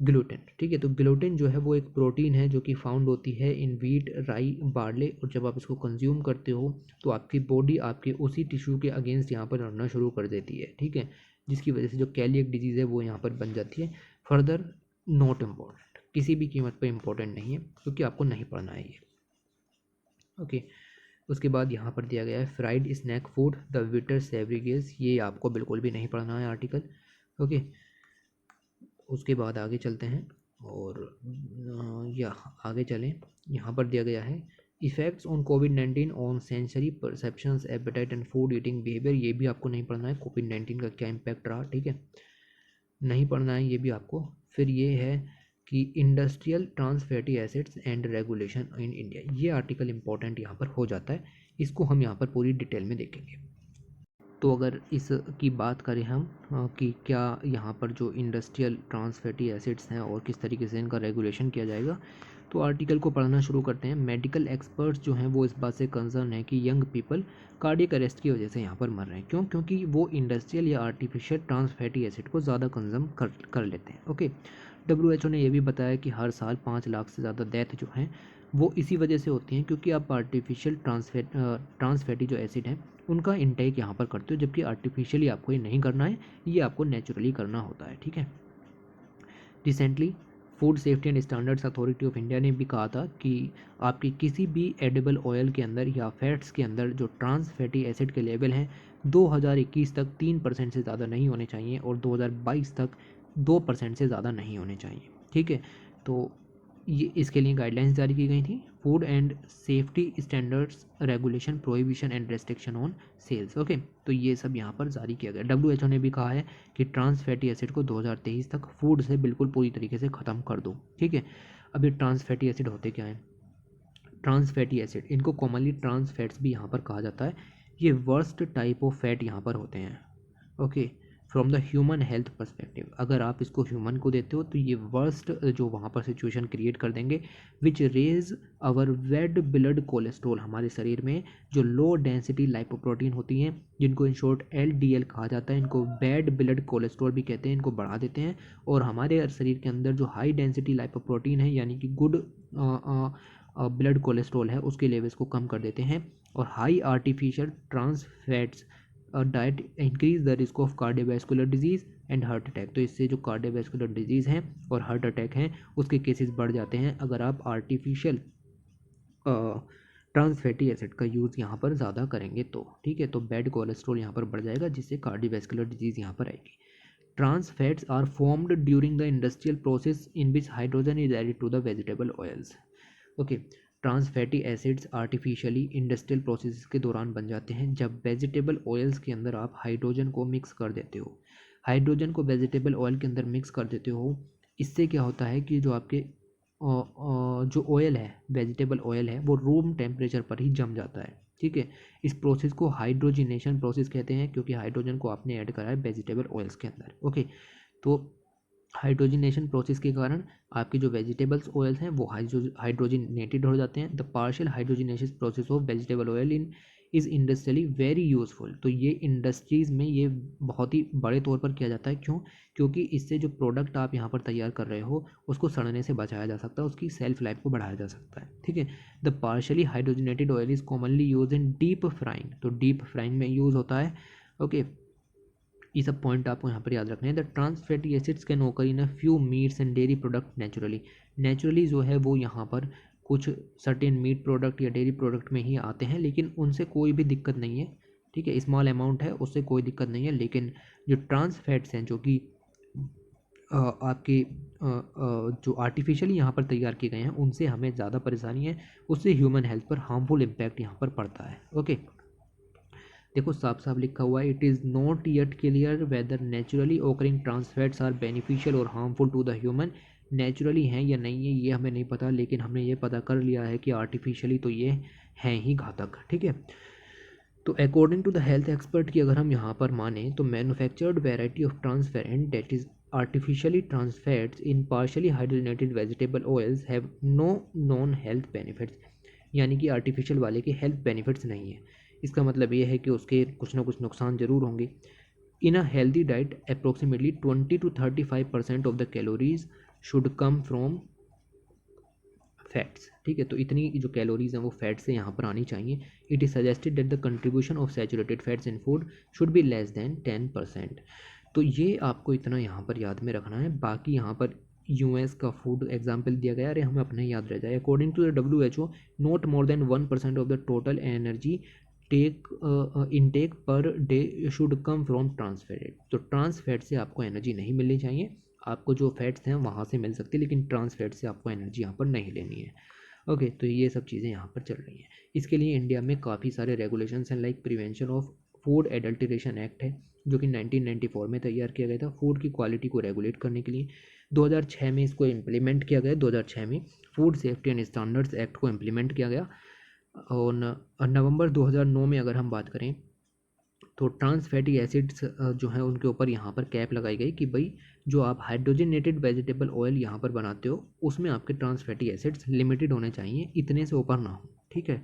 gluten, ठीक है। तो ग्लूटेन जो है वो एक प्रोटीन है जो कि फाउंड होती है इन व्हीट, राई, बार्ले, और जब आप इसको कंज्यूम करते हो तो आपकी बॉडी आपके उसी टिश्यू के अगेंस्ट यहाँ पर लड़ना शुरू कर देती है, ठीक है, जिसकी वजह से जो कैलियक डिजीज़ है वो यहाँ पर बन जाती है। फर्दर नॉट इम्पॉर्टेंट, किसी भी कीमत पर इम्पोर्टेंट नहीं है क्योंकि आपको नहीं पढ़ना है ये। ओके, उसके बाद यहाँ पर दिया गया है फ्राइड स्नैक फूड द विटर सेवरीगेस, ये आपको बिल्कुल भी नहीं पढ़ना है आर्टिकल। ओके, उसके बाद आगे चलते हैं और या आगे चलें। यहाँ पर दिया गया है इफ़ेक्ट्स ऑन कोविड-19 on sensory perceptions, appetite and food eating behaviour, ये भी आपको नहीं पढ़ना है। कोविड-19 का क्या इम्पैक्ट रहा, ठीक है, नहीं पढ़ना है ये भी आपको। फिर ये है कि industrial trans fatty acids and regulation in India, ये आर्टिकल इंपॉर्टेंट यहाँ पर हो जाता है, इसको हम यहाँ पर पूरी डिटेल में देखेंगे। तो अगर इसकी बात करें हम कि क्या यहाँ पर जो इंडस्ट्रियल ट्रांस फैटी एसिड्स हैं और किस तरीके से इनका रेगुलेशन किया जाएगा, तो आर्टिकल को पढ़ना शुरू करते हैं। मेडिकल एक्सपर्ट्स जो हैं वो इस बात से कंसर्न है कि यंग पीपल कार्डियक अरेस्ट की वजह से यहाँ पर मर रहे हैं। क्यों? क्योंकि वो इंडस्ट्रियल या आर्टिफिशियल ट्रांस फैटी एसिड को ज़्यादा कंज्यूम कर लेते हैं। ओके, WHO ने यह भी बताया कि हर साल 5 लाख से ज़्यादा डेथ जो हैं वो इसी वजह से होती हैं क्योंकि आप आर्टिफिशियल ट्रांस फैटी जो एसिड हैं उनका इनटेक यहाँ पर करते हो, जबकि आर्टिफिशियली आपको ये नहीं करना है, ये आपको नेचुरली करना होता है, ठीक है। Recently food safety and standards authority of India ने भी कहा था कि आपकी किसी भी एडिबल ऑयल के अंदर या फैट्स के अंदर जो ट्रांस फैटी एसिड के लेवल हैं 2021 तक 3% से ज़्यादा नहीं होने चाहिए और 2022 तक 2% से ज़्यादा नहीं होने चाहिए, ठीक है। तो ये इसके लिए गाइडलाइंस जारी की गई थी। Food and safety standards regulation prohibition and restriction on sales. Okay, तो ये सब यहाँ पर जारी किया गया। WHO ने भी कहा है कि ट्रांस फैटी एसिड को 2023 तक फूड से बिल्कुल पूरी तरीके से ख़त्म कर दो, ठीक है। अभी ट्रांस फैटी एसिड होते क्या हैं? ट्रांस फैटी एसिड, इनको कॉमनली ट्रांस फैट्स भी यहाँ पर कहा जाता है। ये वर्स्ट टाइप ऑफ फैट यहाँ पर होते हैं। Okay, from the human health perspective, अगर आप इसको ह्यूमन को देते हो तो ये वर्स्ट जो वहाँ पर सिचुएशन क्रिएट कर देंगे, which raise our red blood cholesterol, हमारे शरीर में जो लो डेंसिटी लाइपोप्रोटीन होती हैं जिनको इन शॉर्ट LDL कहा जाता है, इनको बैड ब्लड कोलेस्ट्रॉल भी कहते हैं, इनको बढ़ा देते हैं। और हमारे शरीर के अंदर जो हाई डेंसिटी लाइपोप्रोटीन है यानी कि गुड ब्लड कोलेस्ट्रॉल है उसके लेवल्स को कम कर देते हैं। और high artificial trans fats diet increase the risk of cardiovascular disease and heart attack. तो इससे जो कार्डियोवैस्कुलर डिजीज़ हैं और हार्ट अटैक हैं उसके केसेस बढ़ जाते हैं अगर आप आर्टिफिशियल ट्रांस फैटी एसिड का यूज़ यहाँ पर ज़्यादा करेंगे तो, ठीक है। तो बैड कोलेस्ट्रॉल यहाँ पर बढ़ जाएगा जिससे कार्डियोवैस्कुलर डिजीज़ यहाँ पर आएगी। Trans fats are formed during the industrial process in which hydrogen is added to the vegetable oils. Okay, trans fatty acids artificially industrial process के दौरान बन जाते हैं जब वेजिटेबल ऑयल्स के अंदर आप हाइड्रोजन को मिक्स कर देते हो। हाइड्रोजन को वेजिटेबल ऑयल के अंदर मिक्स कर देते हो, इससे क्या होता है कि जो आपके जो ऑयल है, वेजिटेबल ऑयल है, वो रूम टेम्परेचर पर ही जम जाता है, ठीक है। इस प्रोसेस को हाइड्रोजिनेशन प्रोसेस कहते हैं क्योंकि हाइड्रोजन को आपने ऐड करा है वेजिटेबल ऑयल्स के अंदर। ओके, तो हाइड्रोजिनेशन प्रोसेस के कारण आपके जो वेजिटेबल्स ऑयल्स हैं वो हाइड्रोजिनेटेड हो जाते हैं। The partial hydrogenation process of vegetable oil in is industrially very useful. तो ये इंडस्ट्रीज़ में ये बहुत ही बड़े तौर पर किया जाता है। क्यों? क्योंकि इससे जो प्रोडक्ट आप यहाँ पर तैयार कर रहे हो उसको सड़ने से बचाया जा सकता है, उसकी सेल्फ लाइफ को बढ़ाया जा सकता है, ठीक है। The partially hydrogenated oil is commonly use in deep frying. तो डीप फ्राइंग में यूज़ होता है। ओके, ये सब पॉइंट आपको यहाँ पर याद रखने हैं। The trans fatty acids can occur in a few meats and dairy product naturally जो है वो यहाँ पर कुछ सर्टेन मीट प्रोडक्ट या डेयरी प्रोडक्ट में ही आते हैं, लेकिन उनसे कोई भी दिक्कत नहीं है, ठीक है। स्मॉल अमाउंट है उससे कोई दिक्कत नहीं है, लेकिन जो ट्रांस फैट्स हैं जो कि आपके जो आर्टिफिशियली यहाँ पर तैयार किए गए हैं उनसे हमें ज़्यादा परेशानी है, उससे ह्यूमन हेल्थ पर हार्मफुल इम्पैक्ट यहाँ पर पड़ता है। ओके, देखो साफ साफ लिखा हुआ है, it is not yet clear whether naturally occurring trans fats are beneficial और harmful to the human. Naturally हैं या नहीं है ये हमें नहीं पता, लेकिन हमने ये पता कर लिया है कि आर्टिफिशियली तो ये हैं ही घातक, ठीक है। तो according to the health expert की अगर हम यहाँ पर माने तो manufactured variety of trans fat that is artificially trans fats in partially hydrogenated vegetable oils have no known health benefits. यानी कि आर्टिफिशियल वाले के हेल्थ बेनिफिट्स नहीं है। इसका मतलब ये है कि उसके कुछ ना कुछ नुकसान ज़रूर होंगे। In a healthy diet approximately 20 to 35% of the calories should come from fats, ठीक है। तो इतनी जो कैलोरीज हैं वो फैट से यहाँ पर आनी चाहिए। It is suggested that the contribution of saturated fats in food should be less than 10%। तो ये आपको इतना यहाँ पर याद में रखना है। बाकी यहाँ पर यूएस का फूड एग्जाम्पल दिया गया, अरे हमें अपने याद रह जाए। According to the WHO not more than 1% of the total energy intake per day should come from trans fat. तो ट्रांस फैट से आपको एनर्जी नहीं मिलनी चाहिए, आपको जो फैट्स हैं वहाँ से मिल सकती है, लेकिन ट्रांस फैट से आपको एनर्जी यहाँ पर नहीं लेनी है। ओके, तो ये सब चीज़ें यहाँ पर चल रही हैं। इसके लिए इंडिया में काफ़ी सारे रेगुलेशंस हैं, like prevention of food adulteration act है जो कि 1994 में तैयार किया गया था फूड की क्वालिटी को रेगुलेट करने के लिए। 2006 में इसको इम्प्लीमेंट किया गया। 2006 में food safety and standards act को इम्प्लीमेंट किया गया। और नवंबर 2009 में अगर हम बात करें तो ट्रांस फैटी एसिड्स जो हैं उनके ऊपर यहाँ पर कैप लगाई गई कि भाई जो आप हाइड्रोजनेटेड वेजिटेबल ऑयल यहाँ पर बनाते हो उसमें आपके ट्रांस फैटी एसिड्स लिमिटेड होने चाहिए, इतने से ऊपर ना हो, ठीक है।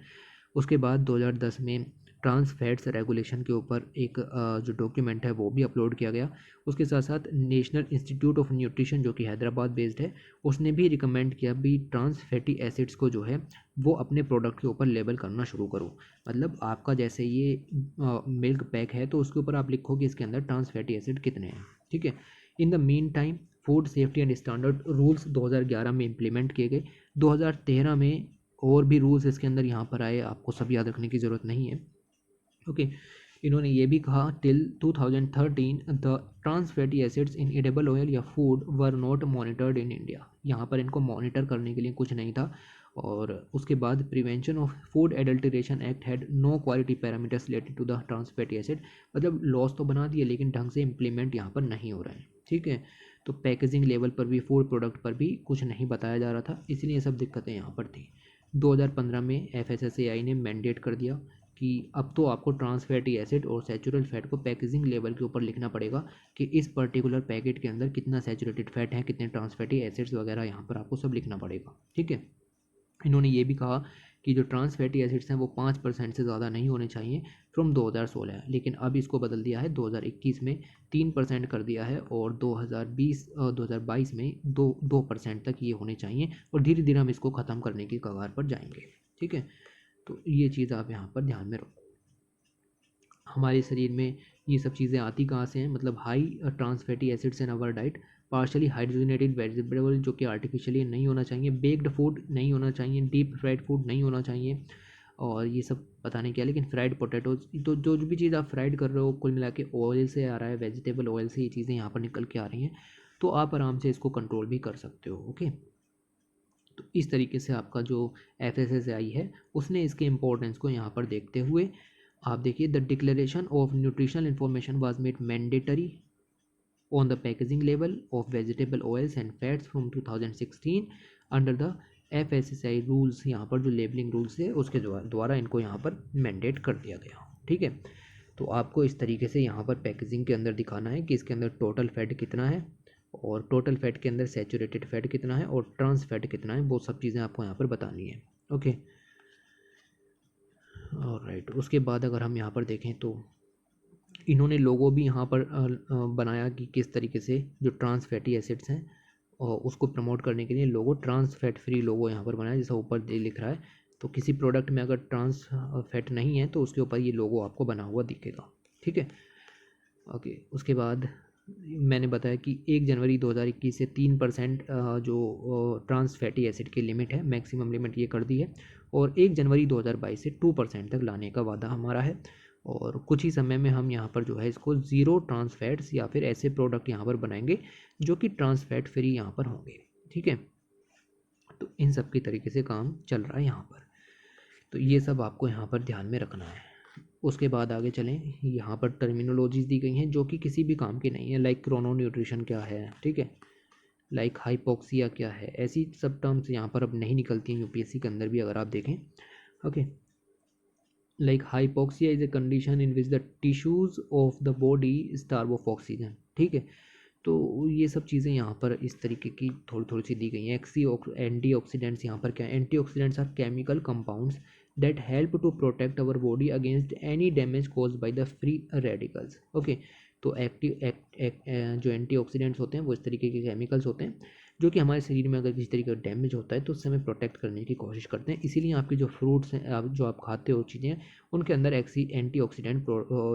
उसके बाद 2010 में ट्रांस फैट्स रेगुलेशन के ऊपर एक जो डॉक्यूमेंट है वो भी अपलोड किया गया। उसके साथ साथ नेशनल इंस्टीट्यूट ऑफ न्यूट्रिशन जो कि हैदराबाद बेस्ड है उसने भी रिकमेंड किया भी ट्रांस फैटी एसिड्स को जो है वो अपने प्रोडक्ट के ऊपर लेबल करना शुरू करो। मतलब आपका जैसे ये मिल्क पैक है तो उसके ऊपर आप लिखो कि इसके अंदर ट्रांस फैटी एसिड कितने हैं, ठीक है। In the mean time food safety and standard rules 2011 में इम्प्लीमेंट किए गए। 2013 में और भी रूल्स इसके अंदर यहाँ पर आए, आपको सब याद रखने की ज़रूरत नहीं है। ओके, इन्होंने ये भी कहा till 2013 the trans fatty acids in edible oil या food were not monitored in India. यहाँ पर इनको मॉनिटर करने के लिए कुछ नहीं था। और उसके बाद prevention of food adulteration act had no quality parameters related to the trans fatty acid. मतलब लॉस तो बना दिए लेकिन ढंग से इम्प्लीमेंट यहाँ पर नहीं हो रहे हैं, ठीक है। तो पैकेजिंग लेवल पर भी फूड प्रोडक्ट पर भी कुछ नहीं बताया जा रहा था, इसलिए ये सब दिक्कतें यहाँ पर थी। 2015 में FSSAI ने मैंडेट कर दिया कि अब तो आपको ट्रांस फैटी एसिड और सैचुरल फैट को पैकेजिंग लेवल के ऊपर लिखना पड़ेगा कि इस पर्टिकुलर पैकेट के अंदर कितना सैचुरेटेड फैट है, कितने ट्रांस फैटी एसिड्स वगैरह यहाँ पर आपको सब लिखना पड़ेगा, ठीक है। इन्होंने ये भी कहा कि जो ट्रांस फैटी एसिड्स हैं वो 5% से ज़्यादा नहीं होने चाहिए फ्रॉम 2016, लेकिन अब इसको बदल दिया है 2021 में 3% कर दिया है और 2022 में 2% तक ये होने चाहिए और धीरे धीरे हम इसको ख़त्म करने की कगार पर जाएंगे, ठीक है। तो ये चीज़ आप यहाँ पर ध्यान में रखो। हमारे शरीर में ये सब चीज़ें आती कहाँ से हैं, मतलब high trans fatty acids in our diet, partially hydrogenated vegetable जो कि आर्टिफिशियली नहीं होना चाहिए, बेक्ड फूड नहीं होना चाहिए, डीप फ्राइड फूड नहीं होना चाहिए, और ये सब पता नहीं क्या, लेकिन फ्राइड पोटैटोज, तो जो भी चीज़ आप फ्राइड कर रहे हो कुल मिला के ऑयल से आ रहा है, वेजिटेबल ऑयल से ये चीज़ें यहाँ पर निकल के आ रही हैं, तो आप आराम से इसको कंट्रोल भी कर सकते हो। ओके, तो इस तरीके से आपका जो FSSAI है उसने इसके इम्पोर्टेंस को यहाँ पर देखते हुए आप देखिए, the declaration of nutritional information was made mandatory on the packaging label of vegetable oils and fats from 2016 under the FSSAI rules, यहाँ पर जो लेबलिंग रूल्स है उसके द्वारा इनको यहाँ पर मैंडेट कर दिया गया। ठीक है, तो आपको इस तरीके से यहाँ पर पैकेजिंग के अंदर दिखाना है कि इसके अंदर टोटल फैट कितना है, और टोटल फैट के अंदर सैचुरेटेड फैट कितना है, और ट्रांस फैट कितना है, वो सब चीज़ें आपको यहाँ पर बतानी है। ओके, ऑलराइट, उसके बाद अगर हम यहाँ पर देखें तो इन्होंने लोगो भी यहाँ पर बनाया कि किस तरीके से जो ट्रांस फैटी एसिड्स हैं और उसको प्रमोट करने के लिए लोगो ट्रांस फैट फ्री लोगो यहाँ पर बनाया, जैसा ऊपर लिख रहा है। तो किसी प्रोडक्ट में अगर ट्रांस फैट नहीं है तो उसके ऊपर ये लोगो आपको बना हुआ दिखेगा। ठीक है, ओके, उसके बाद मैंने बताया कि 1 जनवरी 2021 से 3% जो ट्रांस फैटी एसिड की लिमिट है, मैक्सिमम लिमिट ये कर दी है, और 1 जनवरी 2022 से 2% तक लाने का वादा हमारा है, और कुछ ही समय में हम यहाँ पर जो है इसको ज़ीरो ट्रांस फैट्स या फिर ऐसे प्रोडक्ट यहाँ पर बनाएंगे जो कि ट्रांस फैट फ्री यहाँ पर होंगे। ठीक है, तो इन सब की तरीके से काम चल रहा है यहाँ पर, तो ये सब आपको यहाँ पर ध्यान में रखना है। उसके बाद आगे चलें, यहाँ पर टर्मिनोलॉजीज दी गई हैं जो कि किसी भी काम की नहीं है, लाइक क्रोनो न्यूट्रिशन क्या है, ठीक है, लाइक हाइपोक्सिया क्या है, ऐसी सब टर्म्स यहाँ पर अब नहीं निकलती हैं UPSC के अंदर भी अगर आप देखें। Okay, like hypoxia is a condition in which the tissues of the body starve of oxygen. ठीक है, तो ये सब चीज़ें यहाँ पर इस तरीके की थोड़ी थोड़ी सी दी गई हैं। एंटीऑक्सीडेंट्स यहाँ पर क्या है, antioxidants are chemical compounds that help to protect our body against any damage caused by the free radicals। Okay, तो जो एंटीऑक्सीडेंट्स होते हैं वो इस तरीके के केमिकल्स होते हैं जो कि हमारे शरीर में अगर किसी तरीके का डैमेज होता है तो उससे हमें प्रोटेक्ट करने की कोशिश करते हैं। इसीलिए आपकी जो फ्रूट्स हैं, जो आप खाते हो चीज़ें, उनके अंदर एंटीऑक्सीडेंट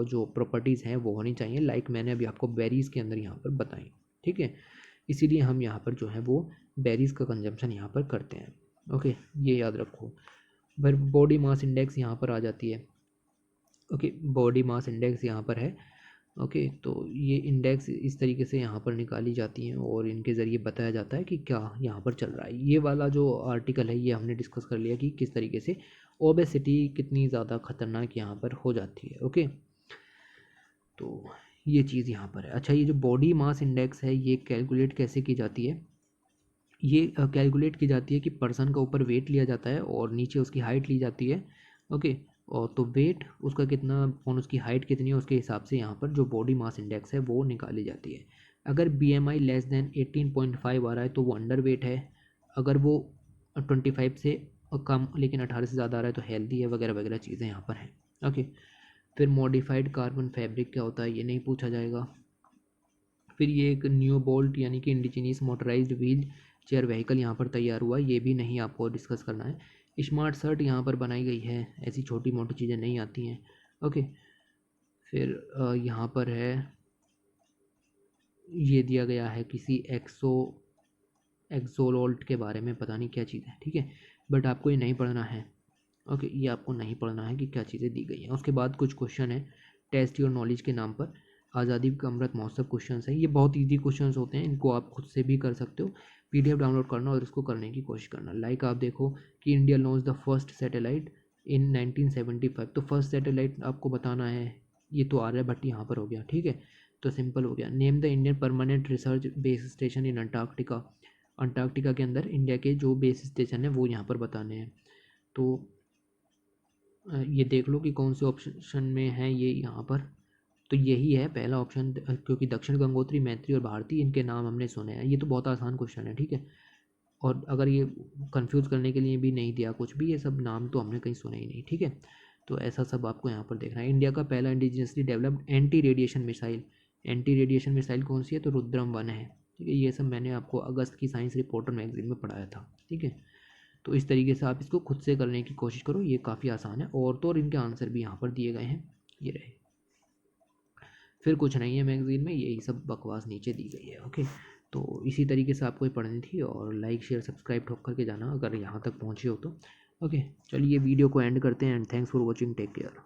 जो प्रॉपर्टीज़ हैं वो होनी चाहिए, लाइक मैंने अभी आपको बेरीज़ के अंदर यहाँ पर बताई। ठीक है, इसीलिए हम यहाँ पर जो है वो बेरीज़ का कंजम्पशन यहाँ पर करते हैं। ओके, ये याद रखो। फिर बॉडी मास इंडेक्स यहाँ पर आ जाती है। ओके, बॉडी मास इंडेक्स यहाँ पर है। ओके, तो ये इंडेक्स इस तरीके से यहाँ पर निकाली जाती हैं और इनके ज़रिए बताया जाता है कि क्या यहाँ पर चल रहा है। ये वाला जो आर्टिकल है ये हमने डिस्कस कर लिया कि किस तरीके से ओबेसिटी कितनी ज़्यादा ख़तरनाक यहाँ पर हो जाती है। ओके, तो ये चीज़ यहाँ पर है। अच्छा, ये जो बॉडी मास इंडेक्स है ये कैलकुलेट कैसे की जाती है, ये कैलकुलेट की जाती है कि पर्सन का ऊपर वेट लिया जाता है और नीचे उसकी हाइट ली जाती है। ओके, और तो वेट उसका कितना और उसकी हाइट कितनी है उसके हिसाब से यहाँ पर जो बॉडी मास इंडेक्स है वो निकाली जाती है। अगर BMI लेस देन 18.5 आ रहा है तो वो अंडर वेट है, अगर वो 25 से कम लेकिन 18 से ज़्यादा आ रहा है तो हेल्दी है, वगैरह वगैरह चीज़ें यहाँ पर हैं। ओके, फिर मॉडिफाइड कार्बन फैब्रिक क्या होता है ये नहीं पूछा जाएगा। फिर ये एक न्यू बोल्ट यानी कि indigenous motorised wheel chair vehicle यहाँ पर तैयार हुआ, ये भी नहीं आपको डिस्कस करना है। स्मार्ट शर्ट यहाँ पर बनाई गई है, ऐसी छोटी मोटी चीज़ें नहीं आती हैं। ओके, फिर यहाँ पर है ये दिया गया है किसी एक्सोलोल्ट के बारे में, पता नहीं क्या चीज़ है। ठीक है, बट आपको ये नहीं पढ़ना है। ओके, ये आपको नहीं पढ़ना है कि क्या चीज़ें दी गई हैं। उसके बाद कुछ क्वेश्चन है टेस्ट योर नॉलेज के नाम पर, आज़ादी का अमृत महोत्सव क्वेश्चन है। ये बहुत इजी क्वेश्चन होते हैं, इनको आप खुद से भी कर सकते हो, PDF डाउनलोड करना और इसको करने की कोशिश करना। लाइक आप देखो कि India launch the first satellite इन 1975, तो फर्स्ट सैटेलाइट आपको बताना है, ये तो आर्यभट्ट यहाँ पर हो गया। ठीक है, तो सिंपल हो गया। Name the Indian permanent research base station in Antarctica, Antarctica के अंदर इंडिया के जो बेस स्टेशन है वो यहाँ पर बताने हैं। तो ये देख लो कि कौन से ऑप्शन में है ये यहाँ पर, तो यही है पहला ऑप्शन, क्योंकि दक्षिण गंगोत्री, मैत्री और भारती इनके नाम हमने सुने हैं। ये तो बहुत आसान क्वेश्चन है। ठीक है, और अगर ये कंफ्यूज करने के लिए भी नहीं दिया कुछ भी, ये सब नाम तो हमने कहीं सुने ही नहीं। ठीक है, तो ऐसा सब आपको यहाँ पर देखना है। इंडिया का पहला indigenously developed anti radiation missile, anti radiation missile कौन सी है, तो रुद्रम-1 है। ठीक है, ये सब मैंने आपको अगस्त की साइंस रिपोर्टर मैगजीन में पढ़ाया था। ठीक है, तो इस तरीके से आप इसको खुद से करने की कोशिश करो, ये काफ़ी आसान है। और तो और इनके आंसर भी यहाँ पर दिए गए हैं, ये रहे। फिर कुछ नहीं है मैगज़ीन में, यही सब बकवास नीचे दी गई है। ओके, तो इसी तरीके से आपको ये पढ़नी थी, और लाइक शेयर सब्सक्राइब ठोक करके जाना अगर यहाँ तक पहुँचे हो तो। ओके, चलिए वीडियो को एंड करते हैं, and thanks for watching, take care.